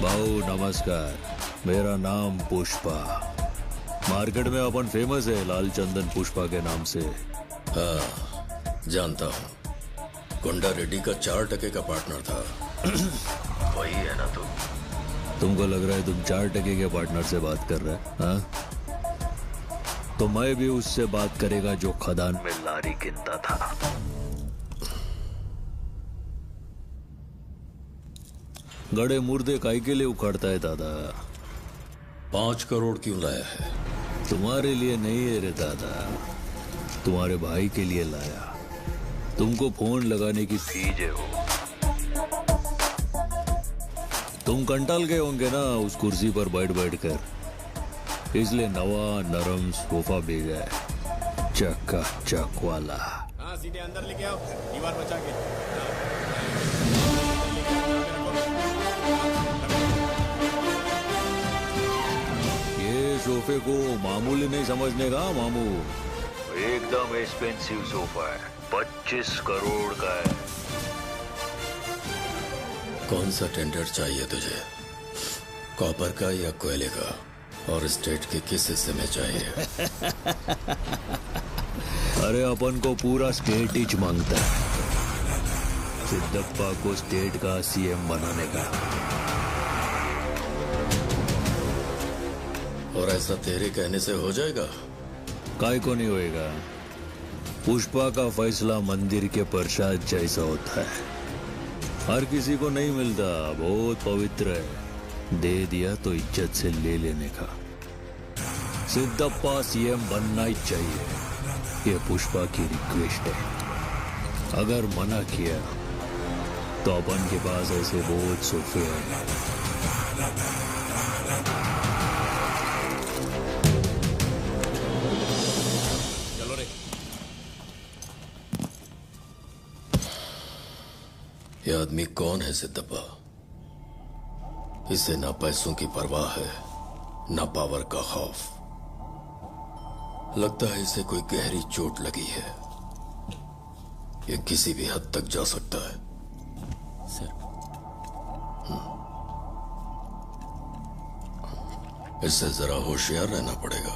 भाऊ नमस्कार, मेरा नाम पुष्पा। मार्केट में अपन फेमस है लाल चंदन पुष्पा के नाम से। हाँ, जानता हूँ। गुंडा रेड्डी का 4% का पार्टनर था। वही है ना तू? तुमको लग रहा है तुम 4% के पार्टनर से बात कर रहे हैं? हाँ? तो मैं भी उससे बात करेगा जो खदान में लारी गिनता था। गड़े मुर्दे काई के लिए उखाड़ता है दादा? 5 करोड़ क्यों लाया है? तुम्हारे लिए नहीं है रे दादा, तुम्हारे भाई के लिए लाया। तुमको फोन लगाने की फीस है वो। तुम कंटाल गए होंगे ना उस कुर्सी पर बैठ बैठ कर, इसलिए नवा नरम सोफा भेजा है, चक्का चक वाला। हाँ, सीधे अंदर लेके आओ, दीवार बचा के। ये सोफे को मामूली नहीं समझने का मामू, एकदम एक्सपेंसिव सोफा है, 25 करोड़ का है। कौन सा टेंडर चाहिए तुझे? कॉपर का या कोयले का? और स्टेट के किस हिस्से में चाहिए? अरे अपन को पूरा स्टेट ही मांगता है, सिद्धप्पा को स्टेट का सीएम बनाने का। और ऐसा तेरे कहने से हो जाएगा? काय को नहीं होएगा। पुष्पा का फैसला मंदिर के प्रसाद जैसा होता है, हर किसी को नहीं मिलता, बहुत पवित्र है। दे दिया तो इज्जत से ले लेने का। सिद्धप्पा सीएम बनना ही चाहिए, ये पुष्पा की रिक्वेस्ट है। अगर मना किया तो अपन के पास ऐसे बहुत सोफे हैं। चलो रे। ये आदमी कौन है सिद्धप्पा? इसे ना पैसों की परवाह है, ना पावर का खौफ। लगता है इसे कोई गहरी चोट लगी है। ये किसी भी हद तक जा सकता है। सर, इससे जरा होशियार रहना पड़ेगा।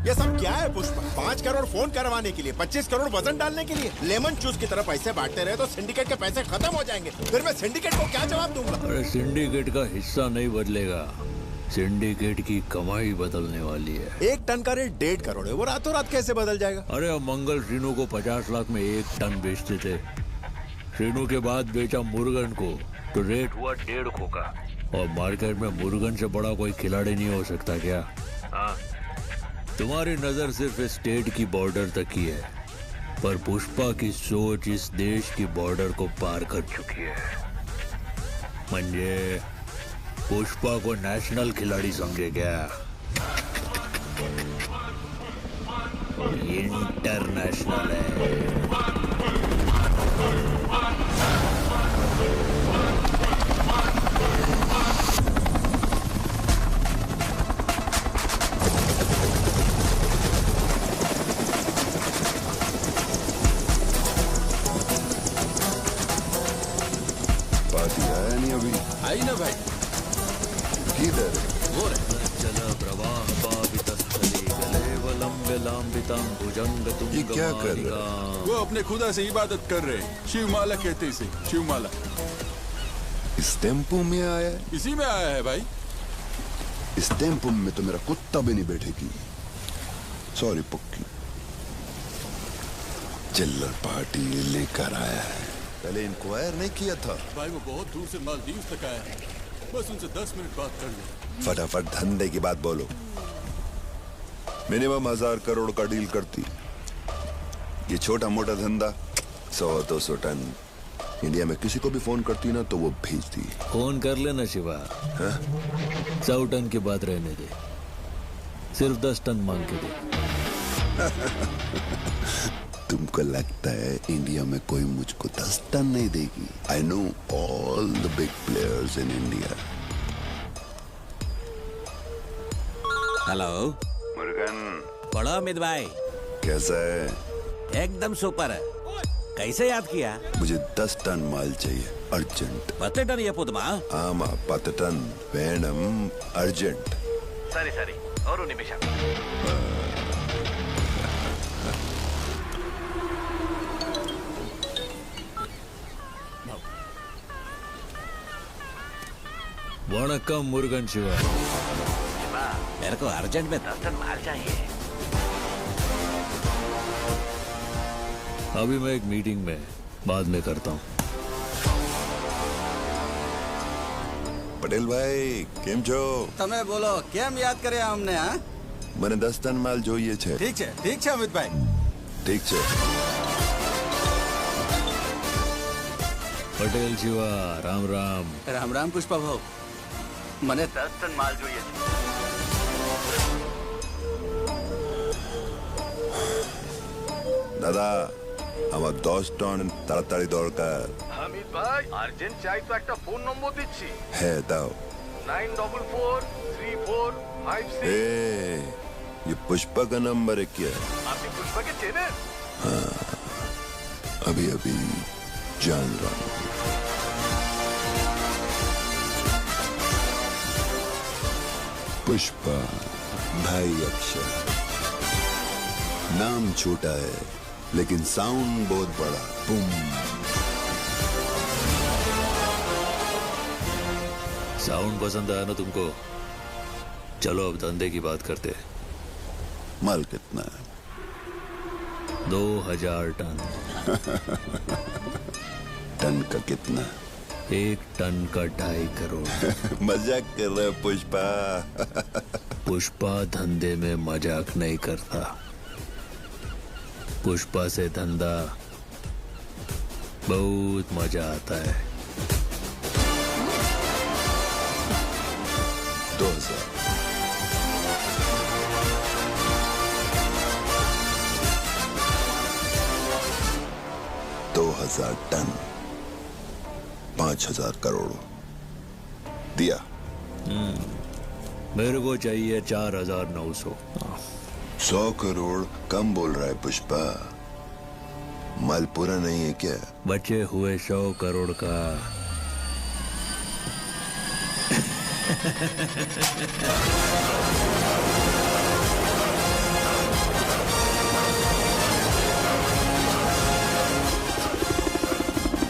ये सब क्या है पुष्पा? 5 करोड़ फोन करवाने के लिए, 25 करोड़ वजन डालने के लिए। लेमन जूस की तरह पैसे बांटते रहे तो सिंडिकेट के पैसे खत्म हो जाएंगे। फिर मैं सिंडिकेट को क्या जवाब दूंगा? अरे सिंडिकेट का हिस्सा नहीं बदलेगा, सिंडिकेट की कमाई बदलने वाली है। 1 टन का रेट 1.5 करोड़ है, वो रातों रात कैसे बदल जाएगा? अरे अब मंगल श्रीनू को 50 लाख में 1 टन बेचते थे। श्रीनू के बाद बेचा मुर्गन को तो रेट हुआ 1.5 खोखा। और मार्केट में मुर्गन से बड़ा कोई खिलाड़ी नहीं हो सकता क्या? हाँ, तुम्हारी नजर सिर्फ स्टेट की बॉर्डर तक ही है, पर पुष्पा की सोच इस देश की बॉर्डर को पार कर चुकी है। म्हणजे पुष्पा को नेशनल खिलाड़ी समझे क्या? इंटरनेशनल है। पार्टी आया नहीं अभी? आई ना भाई। किधर? वो रे। ये क्या कर रहा है? वो अपने खुदा से इबादत कर रहे हैं। शिवमाला कहते इसे, शिवमाला। इस टेम्पो में आया है? इसी में आया है भाई। इस टेम्पो में तो मेरा कुत्ता भी नहीं बैठेगी। सॉरी पुक्की। चिल्लर पार्टी लेकर आया है, पहले इंक्वायर नहीं किया था। भाई वो बहुत दूर से मालदीव तक आया है। बस उनसे 10 मिनट बात कर ले। फटाफट धंधे की बात बोलो। मिनिमम 1000 करोड़ का डील करती। ये छोटा मोटा धंधा 100-200 टन इंडिया में किसी को भी फोन करती ना तो वो भेजती। फोन कर लेना शिवा। 100 टन की बात रहने दे, सिर्फ 10 टन मांग के दे। तुमको लगता है इंडिया में कोई मुझको 10 टन नहीं देगी? I know all the big players in India. Hello Murugan. बड़ा अमित भाई, कैसा है? एकदम सुपर है। कैसे याद किया? मुझे 10 टन माल चाहिए अर्जेंट। 10 टन ये पुदमा? आमा 10 टन वेणम अर्जेंट। सरी और निमिषम। वणक्कम मुर्गन शिवा। मेरे को अर्जेंट में 10 टन माल चाहिए। अभी मैं एक मीटिंग में, बाद में करता हूँ। पटेल भाई केम छो? તમે બોલો કેમ યાદ કર્યા અમને? હા, મને 10 ટન માલ જોઈએ છે। ઠીક છે અમિતભાઈ। ઠીક છે। પટેલ शिवा, राम राम। રામ રામ પુષ્પા ભાવ, મને 10 ટન માલ જોઈએ છે। দাদা আমার 10 টন তাড়াতাড়ি দরকার। হামিদ ভাই আর্জেন্ট চাই তো একটা ফোন নম্বর দিচ্ছি। হ্যাঁ দাও। 944345 ए, ये पुष्पा का नंबर है क्या? আপনি পুষ্পাকে চেনেন? हाँ, अभी अभी जान रहा हूँ। पुष्पा भाई अक्षर। नाम छोटा है लेकिन साउंड बहुत बड़ा। बूम। साउंड पसंद आया ना तुमको? चलो अब धंधे की बात करते हैं। माल कितना है? 2000 टन। टन का कितना? 1 टन का 2.5 करोड़। मजाक कर रहे हो पुष्पा? पुष्पा धंधे में मजाक नहीं करता। पुष्पा से धंधा बहुत मजा आता है। 2000। 2000 टन 5000 करोड़ दिया। मेरे को चाहिए 4900। 100 करोड़ कम बोल रहा है पुष्पा। माल पूरा नहीं है क्या? बचे हुए 100 करोड़ का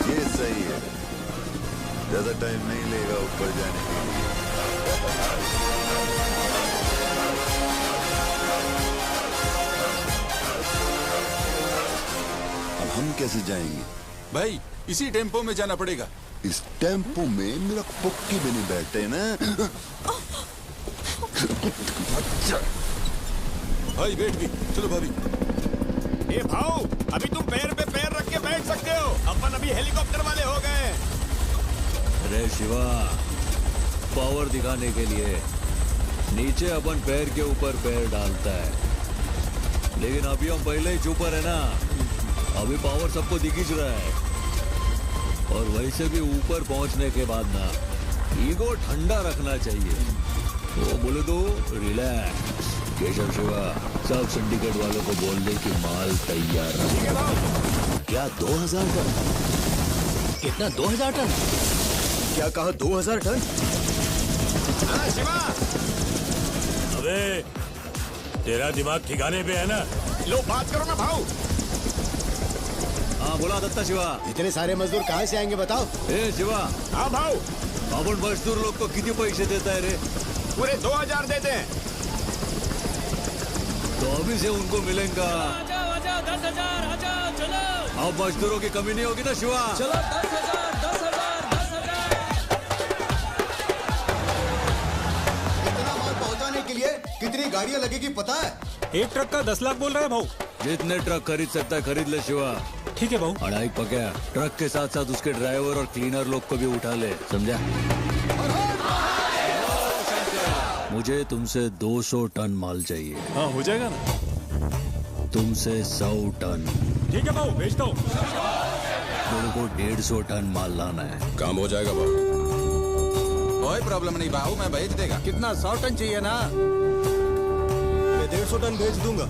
ये सही है। ज्यादा टाइम नहीं लेगा ऊपर जाने के लिए। हम कैसे जाएंगे? भाई इसी टेम्पो में जाना पड़ेगा। इस टेम्पो में मेरा पुक्की भी नहीं बैठे ना। भाई बैठ गई, चलो भाभी। ए भाऊ, अभी तुम पैर पे पैर रख के बैठ सकते हो। अपन अभी हेलीकॉप्टर वाले हो गए। अरे शिवा, पावर दिखाने के लिए नीचे अपन पैर के ऊपर पैर डालता है, लेकिन अभी हम पहले ही ऊपर है ना। अभी पावर सबको दिख ही रहा है। और वैसे भी ऊपर पहुंचने के बाद ना ईगो ठंडा रखना चाहिए। वो बोले तो रिलैक्स। केशव शिवा, सब सिंडिकेट वालों को बोल दे कि माल तैयार है। क्या 2000 टन? कितना? 2000 टन? क्या कहा? 2000 टन? हाँ शिवा, अबे तेरा दिमाग ठिकाने पे है ना? लो बात करो ना भाऊ। हाँ बोला दत्ता शिवा। इतने सारे मजदूर कहाँ से आएंगे बताओ? ए शिवा। हाँ भाऊ। अपन मजदूर लोग को कितने पैसे देता है रे? पूरे 2000 देते हैं। तो अभी से उनको मिलेगा। आजाओ 10,000 आजाओ, चलो। अब मजदूरों की कमी नहीं होगी ना शिवा? चलो 10,000 10,000 10,000। कितनी गाड़ियाँ लगेगी पता है? एक ट्रक का 10 लाख बोल रहे हैं भाऊ। जितने ट्रक खरीद सकता है खरीद ले शिवा। ठीक है भाऊ। अड़ाई पकया, ट्रक के साथ साथ उसके ड्राइवर और क्लीनर लोग को भी उठा ले, समझा? मुझे तुमसे 200 टन माल चाहिए। हाँ हो जाएगा ना। तुमसे 100 टन। ठीक है भाऊ, भेज दो। मेरे को 150 टन माल लाना है। काम हो जाएगा भाऊ। कोई प्रॉब्लम नहीं भाऊ, मैं भेज देगा। कितना? 100 टन चाहिए ना? मैं 150 टन भेज दूंगा।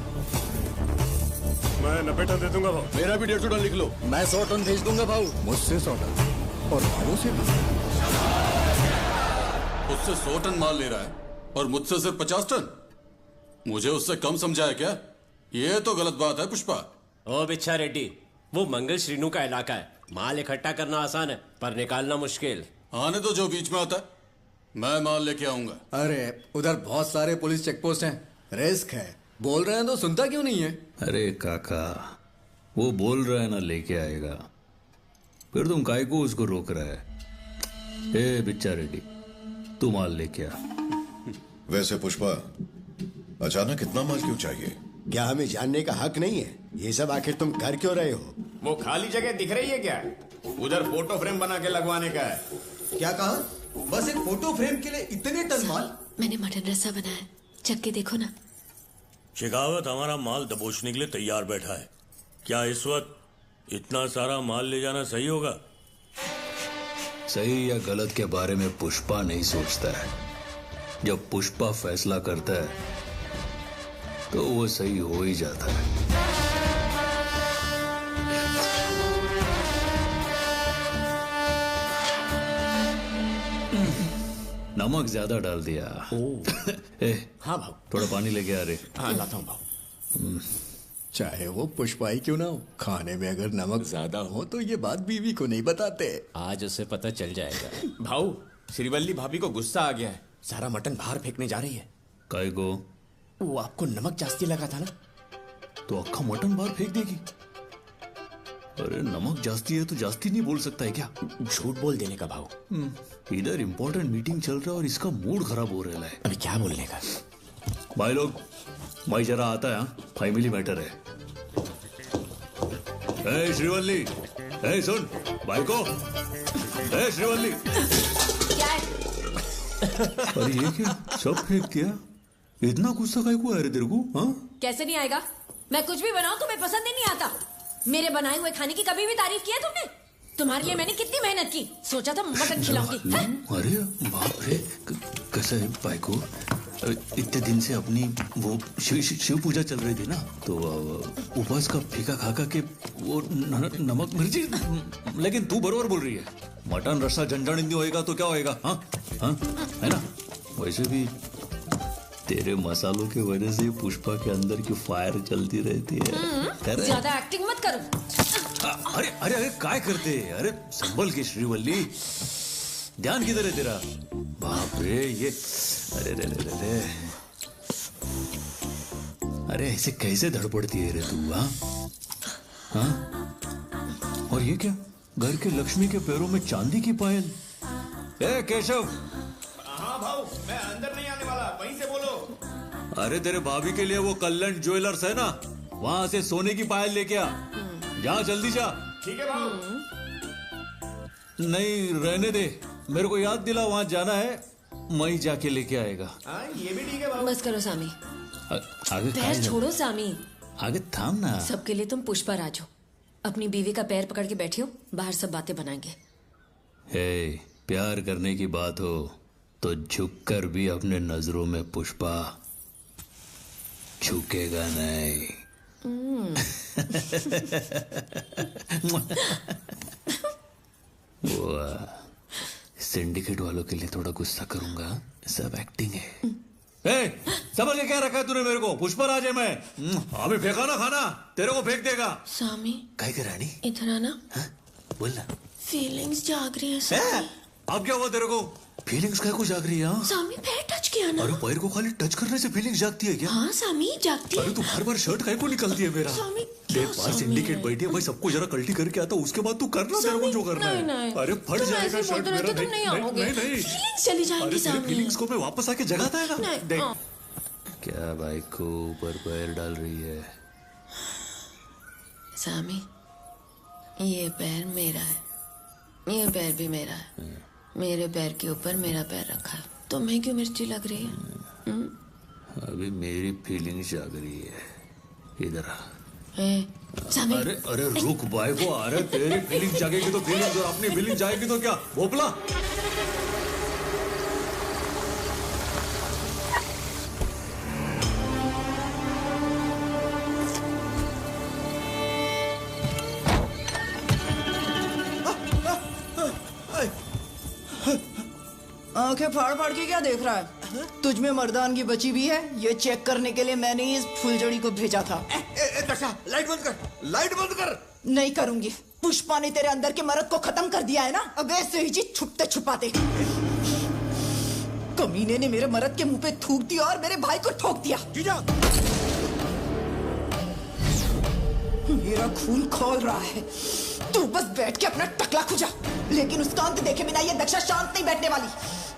मैं 90 टन दे दूंगा भाऊ। मेरा भी 150 टन लिख लो। मैं 100 टन भेज दूंगा भाऊ। मुझसे 100 टन और भाइयों से उससे 100 टन माल ले रहा है और मुझसे सिर्फ 50 टन। मुझे उससे कम समझा है क्या? ये तो गलत बात है पुष्पा। ओ बिच्छा रेड्डी, वो मंगल श्रीनु का इलाका है। माल इकट्ठा करना आसान है पर निकालना मुश्किल। आने तो जो बीच में आता है, मैं माल लेके आऊंगा। अरे उधर बहुत सारे पुलिस चेक पोस्ट हैं, रिस्क है। बोल रहे हैं तो सुनता क्यों नहीं है? अरे काका, वो बोल रहा है ना लेके आएगा, फिर तुम काय को उसको रोक रहा है? ए बिच्छा रेड्डी, तू माल लेके आ। वैसे पुष्पा, अचानक इतना माल क्यों चाहिए? क्या हमें जानने का हक नहीं है? ये सब आखिर तुम कर क्यों रहे हो? वो खाली जगह दिख रही है क्या? उधर फोटो फ्रेम बना के लगवाने का है। क्या कहा? बस एक फोटो फ्रेम के लिए इतने टन माल? मैंने मटन रसा बनाया, चख के देखो ना। शेखावत हमारा माल दबोचने के लिए तैयार बैठा है। क्या इस वक्त इतना सारा माल ले जाना सही होगा? सही या गलत के बारे में पुष्पा नहीं सोचता है। जब पुष्पा फैसला करता है तो वो सही हो ही जाता है। नमक ज्यादा डाल दिया। ए, हाँ भाऊ। थोड़ा पानी लेके आ रहे। हाँ लाता हूँ भाऊ। चाहे वो पुष्पा ही क्यों ना हो, खाने में अगर नमक ज्यादा हो तो ये बात बीवी को नहीं बताते। आज उसे पता चल जाएगा। भाऊ, श्रीवल्ली भाभी को गुस्सा आ गया है, सारा मटन बाहर फेंकने जा रही है। काय को? वो आपको नमक जास्ती लगा था ना, तो अक्खा मटन बाहर फेंक देगी? अरे नमक जास्ती है तो जास्ती नहीं बोल सकता है क्या? झूठ बोल देने का भाऊ। इधर इंपॉर्टेंट मीटिंग चल रहा है और इसका मूड खराब हो रहा है। अभी क्या बोलने का? भाई लोग, भाई जरा आता है, फैमिली मैटर है। ए श्रीवल्ली, ए सुन भाई को। ए श्रीवल्ली, क्या है? अरे ये क्या सब फेंक दिया? इतना गुस्सा काय को आ रहा तेरे को? हाँ कैसे नहीं आएगा? मैं कुछ भी बनाऊं तुम्हें पसंद ही नहीं आता। मेरे बनाए हुए खाने की कभी भी तारीफ की है तुमने? तुम्हारे लिए मैंने कितनी मेहनत की, सोचा था मटन खिलाऊंगी। अरे बाप रे, कैसा है भाई को? इतने दिन से अपनी वो शिव पूजा चल रही थी ना, तो उपवास का फीका खा के वो नमक मिर्ची। लेकिन तू बरोबर बोल रही है, मटन रसा झंझानी नहीं होएगा तो क्या होएगा? हाँ हाँ है ना? वैसे भी तेरे मसालों की वजह से पुष्पा के अंदर की फायर चलती रहती है। ज्यादा एक्टिंग मत करो। अरे अरे अरे काय करते? अरे संभल के श्रीवल्ली, ध्यान किधर है तेरा? बाप रे ये, अरे रे रे रे, अरे ऐसे कैसे धड़पड़ती है रे तू? हाँ? और ये क्या? घर के लक्ष्मी के पैरों में चांदी की पायल? ए केशव। हाँ भाऊ, मैं अंदर नहीं आने वाला, वहीं से बोलो। अरे तेरे भाभी के लिए वो कल्याण ज्वेलर्स है ना, वहां से सोने की पायल लेके आ। जा जल्दी जा। ठीक है भाऊ। नहीं रहने दे, मेरे को याद दिला, वहां जाना है, मैं ही जाके लेके आएगा। ये भी ठीक है भाऊ। बस करो सामी, आगे पैर छोड़ो सामी। आगे थाम ना। सबके लिए तुम पुष्पा राज हो, अपनी बीवी का पैर पकड़ के बैठे हो, बाहर सब बातें बनाएंगे। हे, प्यार करने की बात हो तो झुककर भी अपने नजरों में पुष्पा झुकेगा नहीं। वो सिंडिकेट वालों के लिए थोड़ा गुस्सा करूंगा, सब एक्टिंग है। समझ के क्या रखा है तूने मेरे को? पुष्पा राज है मैं। अभी फेंका ना खाना, तेरे को फेंक देगा। सामी काय के रानी, इधर आना। बोलना। फीलिंग्स जाग रही है सामी। अब क्या हुआ तेरे को? फीलिंग्स काय को जाग रही है? सामी पैर टच किया ना। अरे पैर को खाली टच करने से फीलिंग्स जागती है क्या? हाँ सामी जागती है। अरे तू बार बार शर्ट काय को निकलती है मेरा? सामी देख बाहर सिंडिकेट बैठी है, मैं सबको जरा कल्टी करके आता हूँ, उसके बाद तू करना तेरे को जो करना है। अरे फट जाएगा शर्ट मेरा। नहीं, नहीं, नहीं, नहीं, नहीं, फीलिंग्स चली जाएंगी सामी। फीलिंग्स को मैं वापस आके जगाता है ना। देख क्या बाइक को ऊपर पैर डाल रही है? सामी, ये पैर मेरा है, ये पैर भी मेरा है। मेरे पैर के ऊपर मेरा पैर रखा है। तुम्हें क्यों मिर्ची लग रही है? अभी मेरी फीलिंग्स जाग रही है। इधर आ। सामी, अरे अरे रुक भाई, को आ रहे। तेरी फीलिंग जागेगी तो फीलिंग, और अपनी फीलिंग जाएगी तो क्या भोपला? आंखें फाड़ फाड़ के क्या देख रहा है? तुझ में मर्दानगी बची भी है? ये चेक करने के लिए मैंने इस फुलझड़ी को भेजा था। लाइट बंद कर, लाइट बंद कर। नहीं करूंगी। पुष्पा ने तेरे अंदर के मर्द को खत्म कर दिया है ना। अब ऐसे ही जी छुपते छुपाते कमीने ने मेरे मर्द के मुंह पे थूक दिया और मेरे भाई को ठोक दिया। मेरा खून खौल रहा है। तू बस बैठ के अपना टकला खुजा, लेकिन उसका अंत देखे बिना ये दक्षा शांत नहीं बैठने वाली।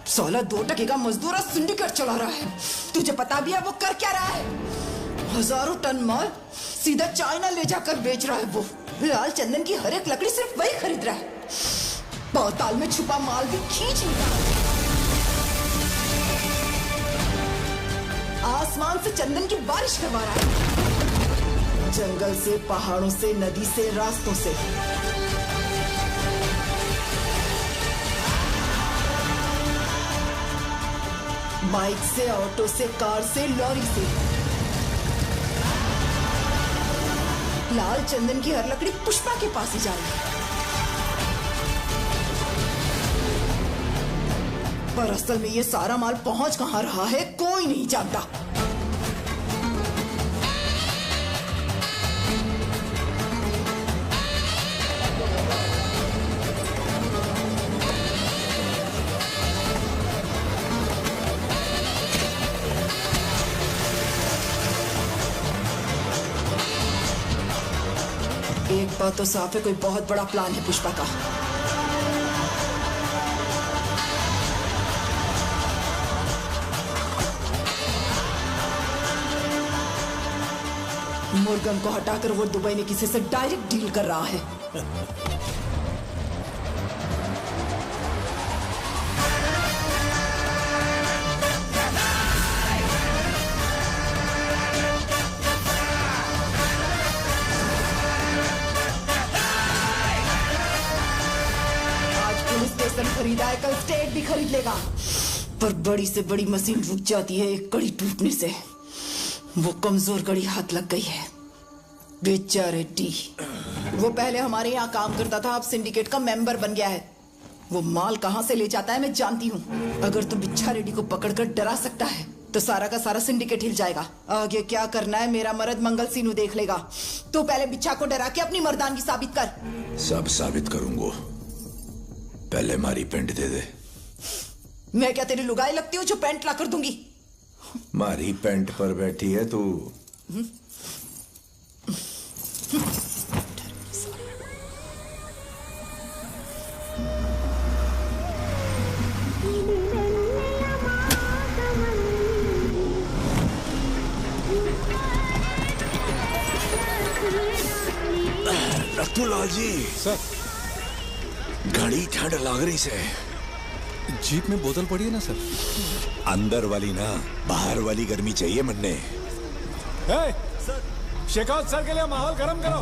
साला 2 टके का मजदूर और सिंडिकेट चला रहा है। तुझे पता भी है वो कर क्या रहा है? हजारों टन माल सीधा चाइना ले जाकर बेच रहा है। वो लाल चंदन की हर एक लकड़ी सिर्फ वही खरीद रहा है। पाताल में छुपा माल भी खींच लिया। आसमान से चंदन की बारिश करवा रहा है। जंगल से, पहाड़ों से, नदी से, रास्तों से। बाइक से, ऑटो से, कार से, लॉरी से। लाल चंदन की हर लकड़ी पुष्पा के पास ही जा रही है। पर असल में ये सारा माल पहुंच कहां रहा है कोई नहीं जानता। एक बात तो साफ है, कोई बहुत बड़ा प्लान है पुष्पा का। मुर्गन को हटाकर वो दुबई में किसी से डायरेक्ट डील कर रहा है। खरीदा है, कल स्टेट भी खरीद लेगा। पर बड़ी से बड़ी मशीन रुक जाती है एक कड़ी टूटने से। वो कमजोर कड़ी हाथ लग गई है। बेचारे डी, वो पहले हमारे यहाँ काम करता था, अब सिंडिकेट का मेंबर बन गया है। वो माल कहाँ से ले जाता है मैं जानती हूँ। अगर तू बिच्छा रेड्डी को पकड़कर डरा सकता है तो सारा का सारा सिंडिकेट हिल जाएगा। आगे क्या करना है मेरा मर्द मंगल सीनू देख लेगा। तू पहले बिच्छा को डरा के अपनी मर्दानगी साबित कर। सब साबित करूंगा, पहले मारी पेंट दे दे। मैं क्या तेरी लुगाई लगती हूँ जो पेंट ला कर दूंगी? मारी पेंट पर बैठी है तू। रतुलाल जी सर, घड़ी ठंड लग रही से। जीप में बोतल पड़ी है ना सर? अंदर वाली ना, बाहर वाली गर्मी चाहिए मन्ने। शेखावत सर के लिए माहौल गर्म करो।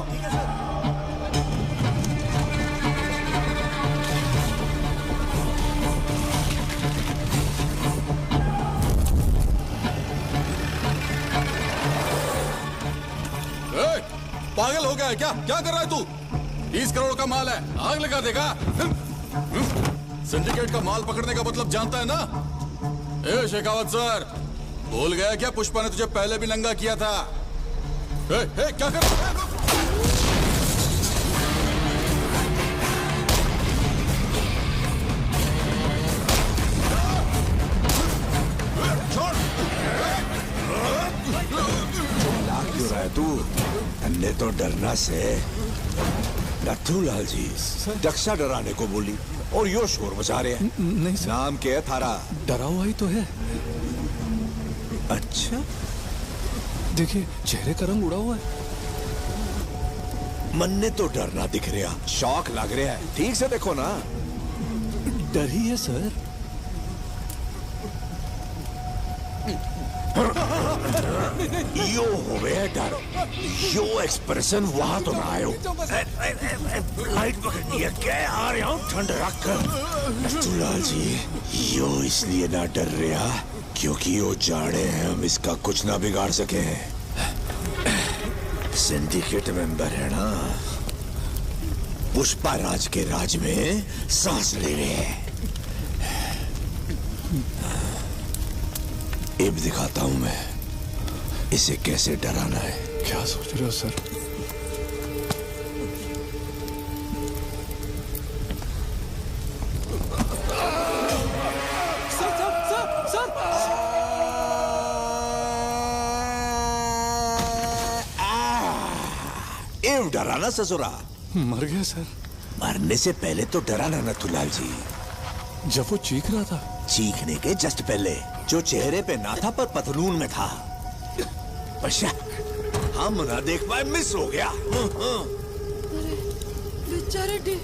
पागल हो गया है क्या? क्या कर रहा है तू? 20 करोड़ का माल है, आग लगा देगा। सिंडिकेट का माल पकड़ने का मतलब जानता है ना? ए शेखावत सर, भूल गया क्या पुष्पा ने तुझे पहले भी नंगा किया था? क्या कर रहा है? क्यों रहा है तू? अन्ने तो डरना से। रतुलाल जी दक्षा डराने को बोली और यो शोर मचा रहे हैं। नहीं नाम क्या है थारा? डरा हुआ ही तो है। अच्छा, देखिए चेहरे का रंग उड़ा हुआ है। मन ने तो डरना दिख रहा, शौक लग रहा है। ठीक से देखो ना। डर ही है सर। यो हो गया डर, यो एक्सप्रेशन वहां तो ना आयो। लाइट पकड़नी है क्या? आ रहा हूं ठंड रख कर। नथुलाल जी, यो इसलिए ना डर रहा क्योंकि यो जाने हैं हम इसका कुछ ना बिगाड़ सके हैं। सिंडिकेट मेंबर है ना, पुष्पा राज के राज में सांस ले रहे हैं। अब दिखाता हूं मैं इसे कैसे डराना है। क्या सोच रहे हो सर? एव डराना ससुरा। मर गया सर। मरने से पहले तो डराना नथुलाल जी। जब वो चीख रहा था, चीखने के जस्ट पहले, जो चेहरे पे ना था पर पतलून में था। पश्चा हम ना देख पाए, मिस हो गया। बेचारे डी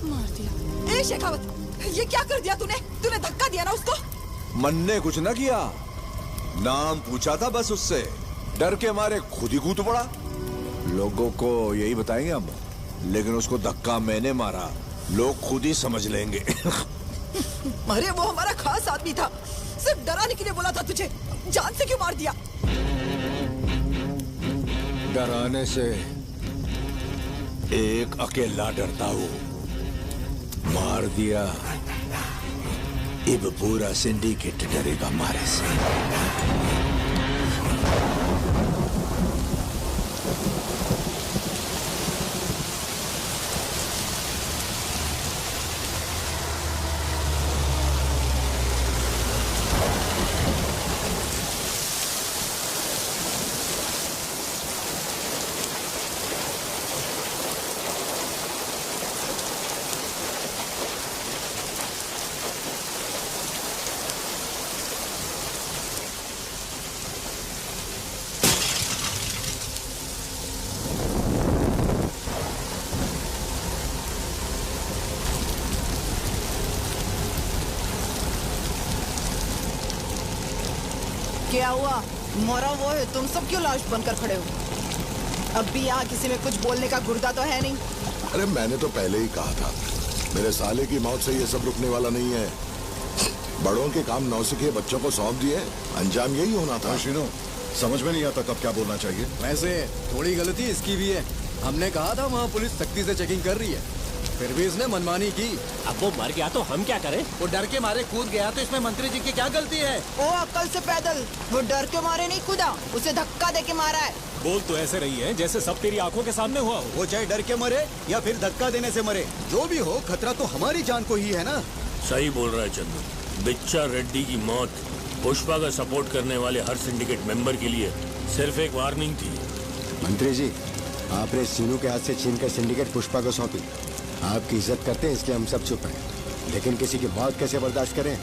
मार दिया। ए शेखावत, ये क्या कर दिया तूने? तूने धक्का दिया ना उसको? मन ने कुछ ना किया, नाम पूछा था बस उससे, डर के मारे खुद ही कूद पड़ा। लोगों को यही बताएंगे हम, लेकिन उसको धक्का मैंने मारा, लोग खुद ही समझ लेंगे। अरे वो हमारा खास आदमी था, सिर्फ डराने के लिए बोला था तुझे, जान से क्यों मार दिया? डराने से एक अकेला डरता हूँ, मार दिया। अब पूरा सिंडिकेट डरेगा मारे से। क्या हुआ? मरा वो है, तुम सब क्यों लाश बनकर खड़े हो? अब भी यहाँ किसी में कुछ बोलने का गुर्दा तो है नहीं? अरे मैंने तो पहले ही कहा था, मेरे साले की मौत से ये सब रुकने वाला नहीं है। बड़ों के काम नौसिखिए बच्चों को सौंप दिए, अंजाम यही होना था। शिनो, समझ में नहीं आता कब क्या बोलना चाहिए। वैसे थोड़ी गलती इसकी भी है। हमने कहा था वहाँ पुलिस सख्ती से चेकिंग कर रही है, फिर भी इसने मनमानी की। अब वो मर गया तो हम क्या करें? वो डर के मारे कूद गया तो इसमें मंत्री जी की क्या गलती है? ओ अक्ल से पैदल, वो डर के मारे नहीं कूदा, उसे धक्का दे के मारा है। बोल तो ऐसे रही है जैसे सब तेरी आंखों के सामने हुआ हो। वो चाहे डर के मरे या फिर धक्का देने से मरे, जो भी हो खतरा तो हमारी जान को ही है ना। सही बोल रहा है चंदू। बिच्चा रेड्डी की मौत पुष्पा का सपोर्ट करने वाले हर सिंडिकेट मेंबर के लिए सिर्फ एक वार्निंग थी। मंत्री जी, आपने सीनू के हाथ से छीन कर सिंडिकेट पुष्पा को सौंपी। आपकी इज्जत करते हैं इसलिए हम सब चुप हैं, लेकिन किसी की मौत कैसे बर्दाश्त करें?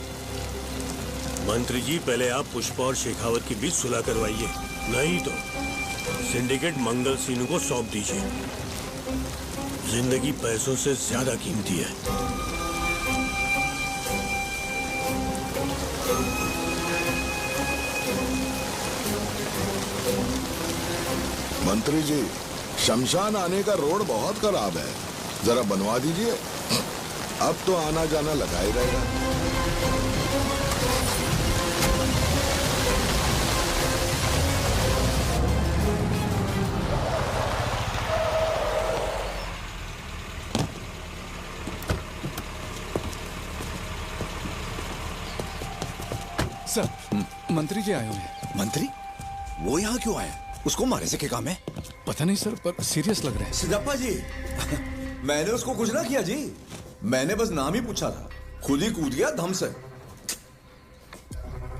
मंत्री जी, पहले आप पुष्पा और शेखावत के बीच सुलह करवाइए, नहीं तो सिंडिकेट मंगल सीनू को सौंप दीजिए। जिंदगी पैसों से ज्यादा कीमती है। मंत्री जी, शमशान आने का रोड बहुत खराब है, जरा बनवा दीजिए। अब तो आना जाना लगा ही रहेगा। सर, मंत्री जी आए हुए हैं। मंत्री? वो यहाँ क्यों आया? उसको मारे से क्या काम है? पता नहीं सर, पर सीरियस लग रहे हैं। सिद्धप्पा जी, मैंने उसको कुछ ना किया जी, मैंने बस नाम ही पूछा था, खुद ही कूद गया धम से।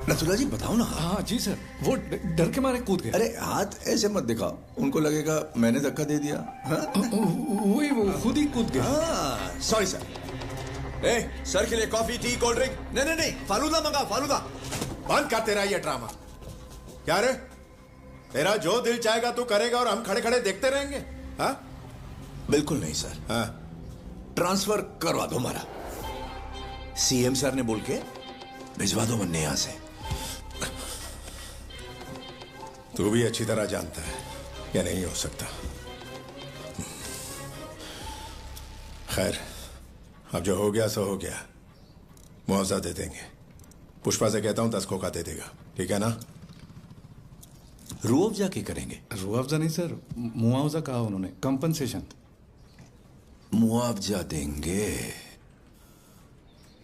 नथुला जी बताओ ना। हाँ जी सर, वो डर के मारे कूद गए। अरे हाथ ऐसे मत दिखाओ, उनको लगेगा मैंने धक्का दे दिया। वही वो खुद ही कूद गए। हाँ, सॉरी सर। ए, सर के लिए कॉफी, टी, कोल्ड ड्रिंक। नहीं नहीं नहीं, फालूदा मंगा, फालूदा। बंद कर तेरा ये ड्रामा। क्या रे, तेरा जो दिल चाहेगा तू करेगा और हम खड़े खड़े देखते रहेंगे? हाँ? बिल्कुल नहीं सर। हाँ? ट्रांसफर करवा दो हमारा। सीएम सर ने बोल के भिजवा दो वन्ने यहां से। तू भी अच्छी तरह जानता है या नहीं हो सकता। खैर, अब जो हो गया सो हो गया। मुआवजा दे देंगे। पुष्पा से कहता हूं 10 खोखा दे देगा, ठीक है ना? रुअफ़ज़ा की करेंगे? रुअफ़ज़ा नहीं सर, मुआवजा कहा उन्होंने, कंपनसेशन। मुआवजा देंगे,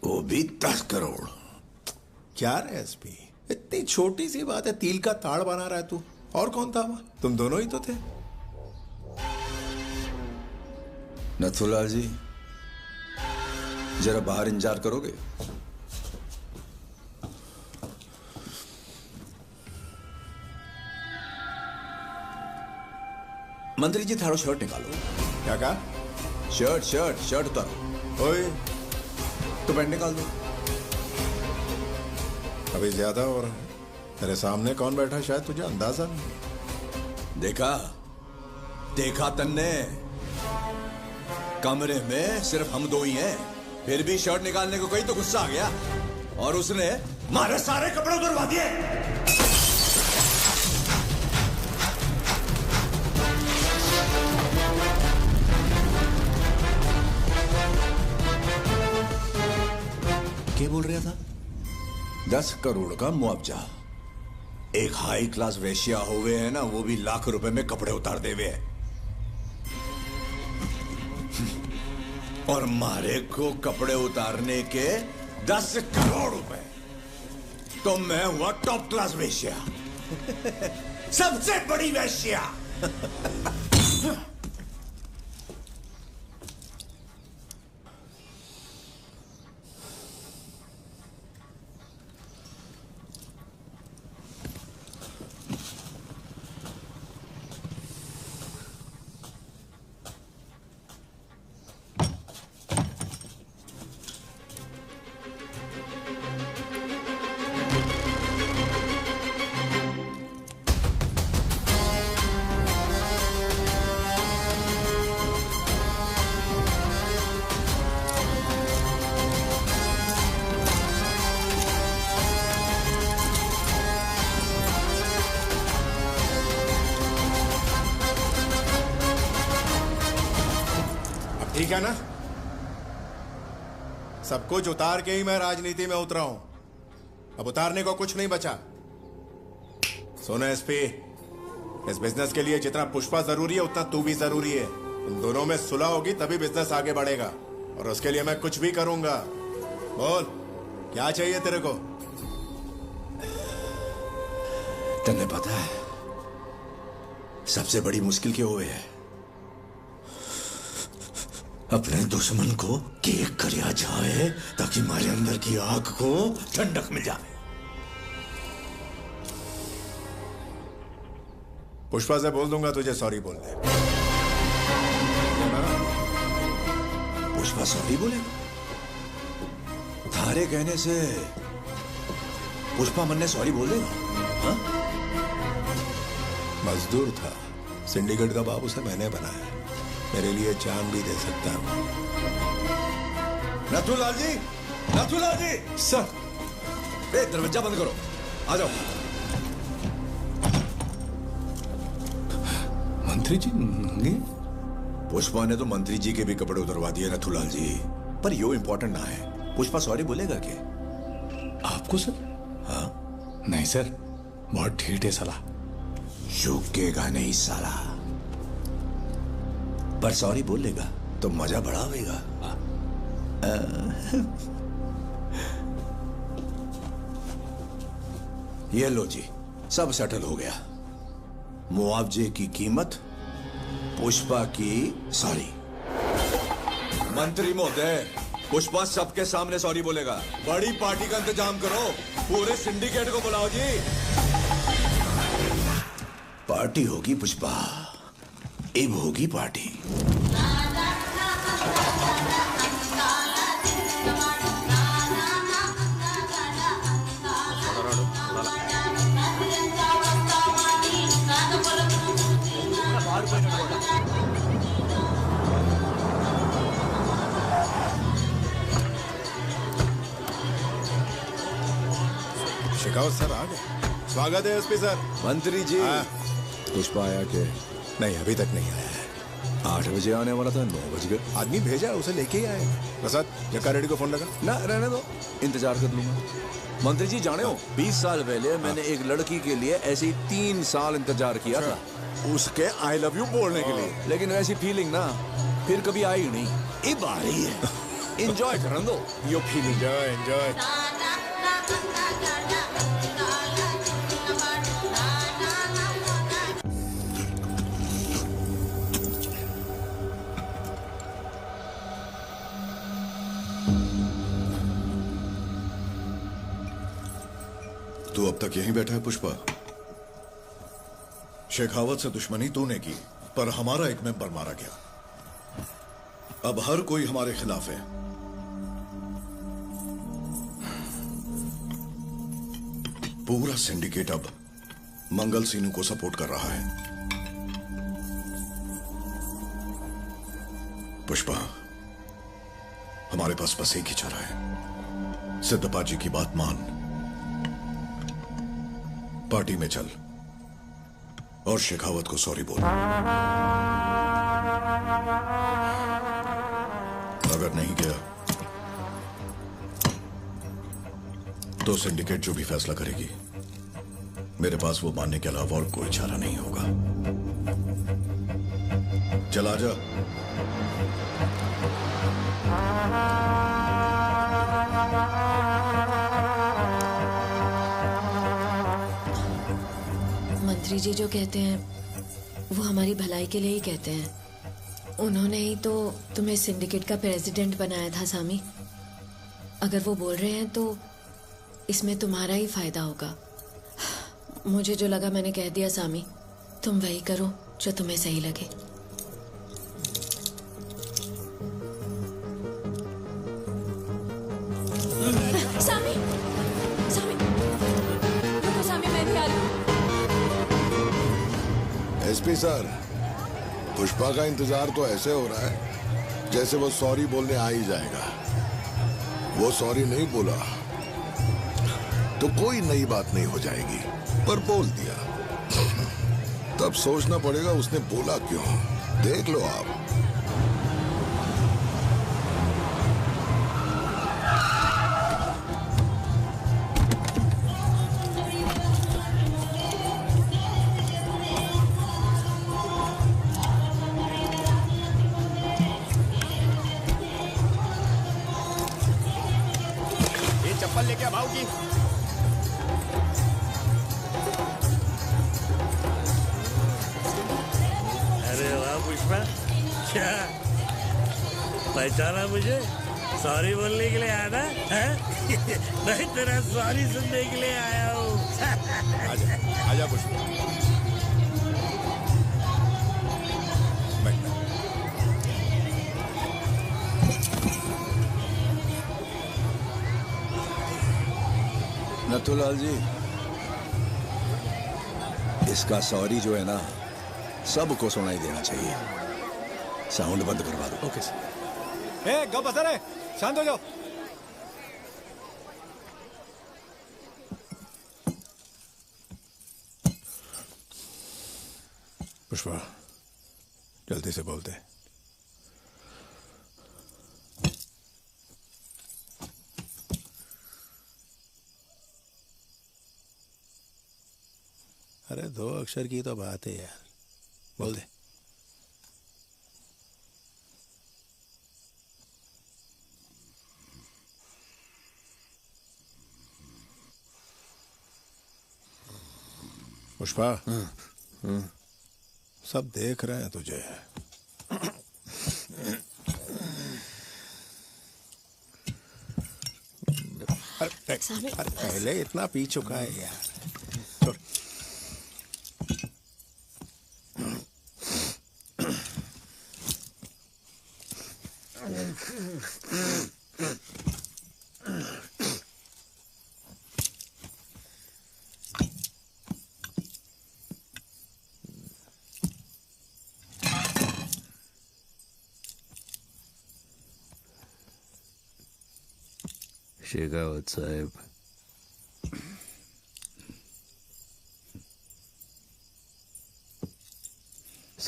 वो भी 10 करोड़। क्या रे एसपी, इतनी छोटी सी बात है, तिल का ताड़ बना रहा है तू। और कौन था वहां? तुम दोनों ही तो थे। नथुलाल जी, जरा बाहर इंतजार करोगे? मंत्री जी, थारो शर्ट निकालो। क्या कहा? शर्ट उतारो। ओए, तो पैंट निकाल दो। अभी ज्यादा हो रहा है। तेरे सामने कौन बैठा शायद तुझे अंदाजा नहीं। देखा तन्ने, कमरे में सिर्फ हम दो ही हैं, फिर भी शर्ट निकालने को कोई तो गुस्सा आ गया और उसने हमारे सारे कपड़े उतरवा दिए। क्या बोल रहा था? 10 करोड़ का मुआवजा। एक हाई क्लास वेश्या हुए है ना, वो भी लाख रुपए में कपड़े उतार दे हुए। और मारे को कपड़े उतारने के 10 करोड़ रुपए। तो मैं हुआ टॉप क्लास वेश्या, सबसे बड़ी वेश्या। ठीक है ना? सब कुछ उतार के ही मैं राजनीति में उतरा हूं। अब उतारने को कुछ नहीं बचा। सुनो एसपी, इस बिजनेस के लिए जितना पुष्पा जरूरी है उतना तू भी जरूरी है। उन दोनों में सुलह होगी तभी बिजनेस आगे बढ़ेगा, और उसके लिए मैं कुछ भी करूंगा। बोल, क्या चाहिए तेरे को? तन्ने पता है सबसे बड़ी मुश्किल क्या हुई है? अपने दुश्मन को केक करया जाए ताकि हमारे अंदर की आग को ठंडक मिल जाए। पुष्पा से बोल दूंगा तुझे सॉरी बोलने। पुष्पा सॉरी बोलेगा? थारे कहने से पुष्पा मन ने सॉरी बोल देगा? हाँ? मजदूर था, सिंडिकेट का बाप उसे मैंने बनाया। मेरे लिए जान भी दे सकता हूं। नथुलाल जी, नथुलाल जी। सर, दरवाजा बंद करो, आ जाओ। मंत्री जी नंगे? पुष्पा ने तो मंत्री जी के भी कपड़े उतरवा दिए नथुलाल जी, पर यो इंपॉर्टेंट ना है। पुष्पा सॉरी बोलेगा क्या? आपको सर? हाँ? नहीं सर, बहुत ढीठ है साला। झुकेगा नहीं साला, पर सॉरी बोलेगा तो मजा बढ़ा होगा। ये लो जी, सब सेटल हो गया। मुआवजे की कीमत, पुष्पा की सॉरी। मंत्री महोदय, पुष्पा सबके सामने सॉरी बोलेगा। बड़ी पार्टी का इंतजाम करो, पूरे सिंडिकेट को बुलाओ जी। पार्टी होगी पुष्पा, अब होगी पार्टी। शेखावत सर आ गए। स्वागत है एसपी सर। मंत्री जी, पुष्पा आया के? नहीं, अभी तक नहीं आया है। 8 बजे आने वाला था, 9 बज गए। आदमी भेजा, उसे लेके ही आए। प्रसाद, जक्का रेड्डी को फोन लगा। ना रहने दो, इंतजार कर लूंगा। मंत्री जी जाने हो, 20 साल पहले मैंने एक लड़की के लिए ऐसे ही 3 साल इंतजार किया था, उसके आई लव यू बोलने के लिए। लेकिन वैसी फीलिंग ना फिर कभी आई ही नहीं। अब आ रही है। एंजॉय करने दो यो फीलिंग। एंजॉय। तू अब तक यहीं बैठा है पुष्पा? शेखावत से दुश्मनी तूने की, पर हमारा एक मेंबर मारा गया। अब हर कोई हमारे खिलाफ है। पूरा सिंडिकेट अब मंगल सीनू को सपोर्ट कर रहा है। पुष्पा, हमारे पास बस एक ही चारा है। सिद्धप्पा जी की बात मान, पार्टी में चल और शेखावत को सॉरी बोल। अगर नहीं गया तो सिंडिकेट जो भी फैसला करेगी, मेरे पास वो मानने के अलावा और कोई चारा नहीं होगा। चला जा। मंत्री जी जो कहते हैं वो हमारी भलाई के लिए ही कहते हैं। उन्होंने ही तो तुम्हें सिंडिकेट का प्रेसिडेंट बनाया था सामी। अगर वो बोल रहे हैं तो इसमें तुम्हारा ही फायदा होगा। मुझे जो लगा मैंने कह दिया सामी, तुम वही करो जो तुम्हें सही लगे। सामी, सामी, रुको सामी, मैं भी आ रही हूँ। एसपी सर, पुष्पा का इंतजार तो ऐसे हो रहा है जैसे वो सॉरी बोलने आ ही जाएगा। वो सॉरी नहीं बोला तो कोई नई बात नहीं हो जाएगी, पर बोल दिया तब सोचना पड़ेगा उसने बोला क्यों। देख लो आप। ये चप्पल लेके आ भाव की। अरे वाह पुष्पा, क्या पहचाना मुझे? सॉरी बोलने के लिए आया ना? मैं तेरा सॉरी सुनने के लिए आया हूँ। आजा पुष्पा। नथुलाल जी, इसका सॉरी जो है ना सबको सुनाई देना चाहिए। साउंड बंद करवा दो। Okay sir. ए गप बता रहे, शांत हो जाओ। पुष्पा, जल्दी से बोलते। अरे 2 अक्षर की तो बात है यार, बोल दे। पुष्पा, सब देख रहे हैं तुझे। अरे पहले इतना पी चुका है यार। छोड़। शेखावत साहब,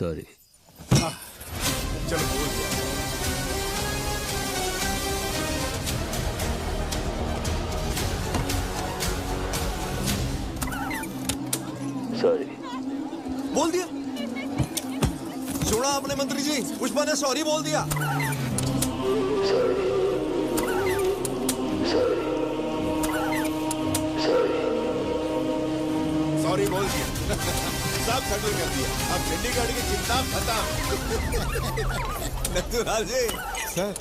सॉरी। चलो बोल दिया। सॉरी। बोल दिया। सुना आपने मंत्री जी, पुष्पा ने सॉरी बोल दिया। सॉरी बोल दिया। सब सेटल कर दिया। अब चंडीगढ़ की चिंता खत्म। नथुराल जी सर।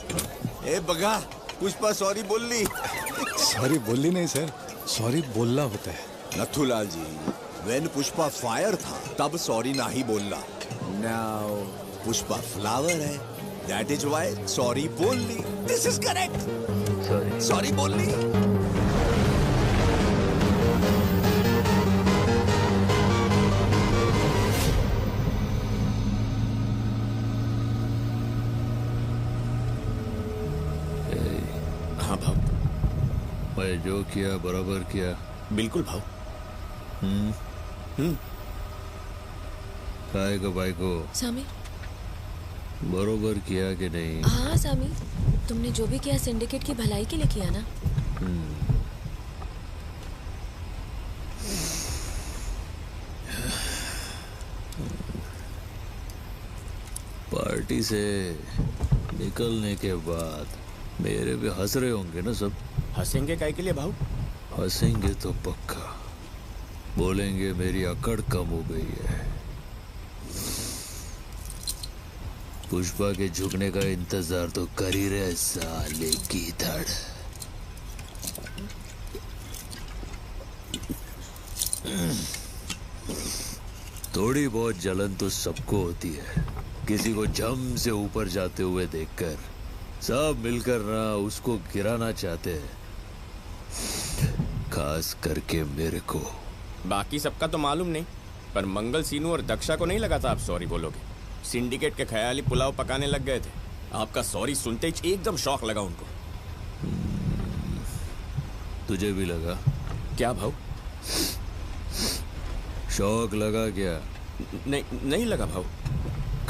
ए बगा, पुष्पा सॉरी बोल ली। सॉरी बोली नहीं सर, सॉरी बोलना होता है। नथुलाल जी, व्हेन पुष्पा फायर था तब सॉरी नहीं बोलना। नाउ पुष्पा फ्लावर है, दैट इज व्हाई सॉरी बोल ली। This is correct. सॉरी बोल ली। हाँ भाव। मैं जो किया बराबर किया। बिल्कुल भाव। काय को भाई को सामी बरोबर किया कि नहीं? हाँ सामी, तुमने जो भी किया सिंडिकेट की भलाई के लिए किया ना। पार्टी से निकलने के बाद मेरे भी हंस रहे होंगे ना सब? हंसेंगे काय के लिए भाव? हंसेंगे तो पक्का, बोलेंगे मेरी अकड़ कम हो गई है। पुष्पा के झुकने का इंतजार तो कर ही रहे साले की धड़। थोड़ी बहुत जलन तो सबको होती है, किसी को जम से ऊपर जाते हुए देखकर। सब मिलकर ना उसको गिराना चाहते हैं, खास करके मेरे को। बाकी सबका तो मालूम नहीं, पर मंगल, सीनू और दक्षा को नहीं लगा था आप सॉरी बोलोगे। सिंडिकेट के ख्याली पुलाव पकाने लग गए थे। आपका सॉरी सुनते ही एकदम शौक लगा उनको। तुझे भी लगा? क्या भाव? शौक लगा क्या? नहीं लगा भाव।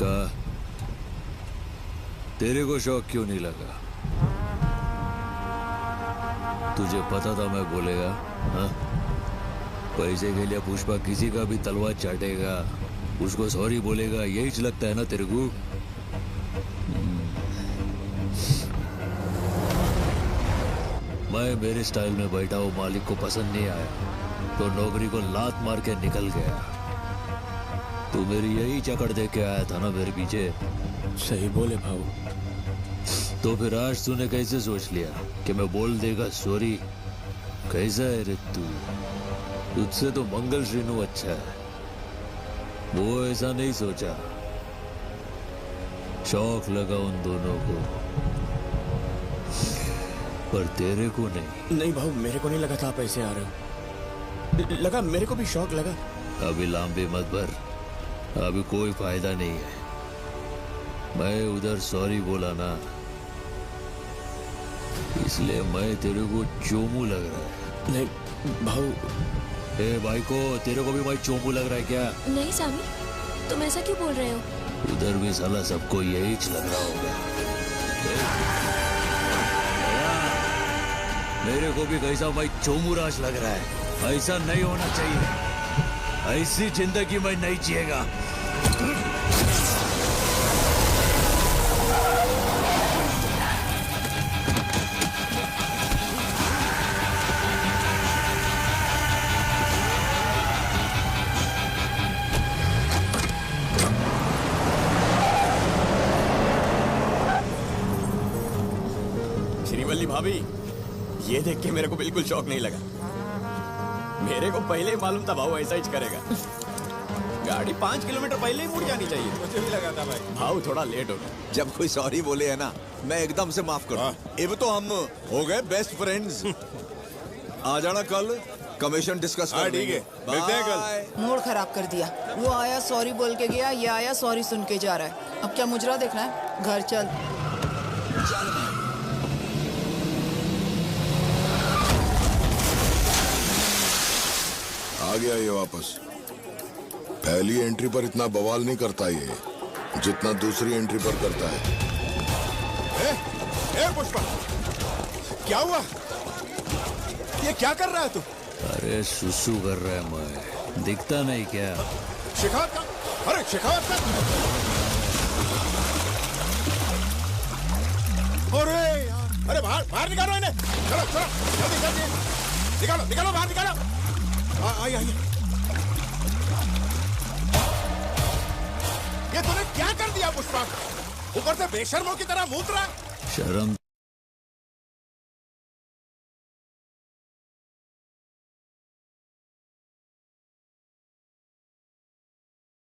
का तेरे को शौक क्यों नहीं लगा? तुझे पता था मैं बोलेगा, हाँ? पैसे के लिए पुष्पा किसी का भी तलवार चाटेगा, उसको सॉरी बोलेगा, यही लगता है ना तेरे को? मैं मेरे स्टाइल में बैठा हूँ, मालिक को पसंद नहीं आया तो नौकरी को लात मार के निकल गया। तू मेरी यही चकड़ दे के आया था ना मेरे पीछे। सही बोले भाऊ। तो फिर आज तूने कैसे सोच लिया कि मैं बोल देगा सॉरी? कैसा है रे तू? तुझसे तो मंगल श्रीनु अच्छा है, वो ऐसा नहीं सोचा। शौक लगा उन दोनों को, पर तेरे को नहीं। नहीं भाऊ, मेरे को नहीं लगा था आप ऐसे आ रहे हो। लगा, मेरे को भी शौक लगा। अभी लांबे मत भर, अभी कोई फायदा नहीं है। मैं उधर सॉरी बोला ना, इसलिए मैं तेरे को चोमू लग रहा है। नहीं भाऊ। ए भाई को, तेरे को भी भाई चोमू लग रहा है क्या? नहीं सामी, तुम ऐसा क्यों बोल रहे हो? उधर भी साला सबको यही लग रहा होगा। मेरे को भी कैसा भाई चोमू राज लग रहा है। ऐसा नहीं होना चाहिए, ऐसी जिंदगी में नहीं जिएगा। श्रीवल्ली भाभी, ये देख के मेरे को बिल्कुल शौक नहीं लगा। मेरे को पहले ही मालूम था भाव ऐसा ही करेगा। गाड़ी 5 किलोमीटर पहले ही मुड़ जानी चाहिए। मुझे भी लगा था भाई। भाव थोड़ा लेट हो गया। जब कोई सॉरी बोले है ना, मैं एकदम से माफ करूं। अब तो हम हो गए बेस्ट फ्रेंड्स। आ जाना कल, कमीशन डिस्कस कर ठीक है, मिलते हैं कल। मूड खराब कर दिया। वो आया सॉरी बोल के गया, ये आया सॉरी सुन के जा रहा है। अब क्या मुजरा देखना है? घर चल। आ गया ये वापस। पहली एंट्री पर इतना बवाल नहीं करता ये, जितना दूसरी एंट्री पर करता है। ए पुष्पा, क्या हुआ? ये क्या कर रहा है तू? अरे सुसु कर रहा है मैं, दिखता नहीं क्या? शेखावत का, अरे शेखावत का, अरे यार, अरे बाहर निकालो इन्हें, चलो चलो जल्दी जल्दी निकालो बाहर निकालो। आइए ये तूने क्या कर दिया पुष्पा? ऊपर से बेशर्मों की तरह मूत रहा है। शर्म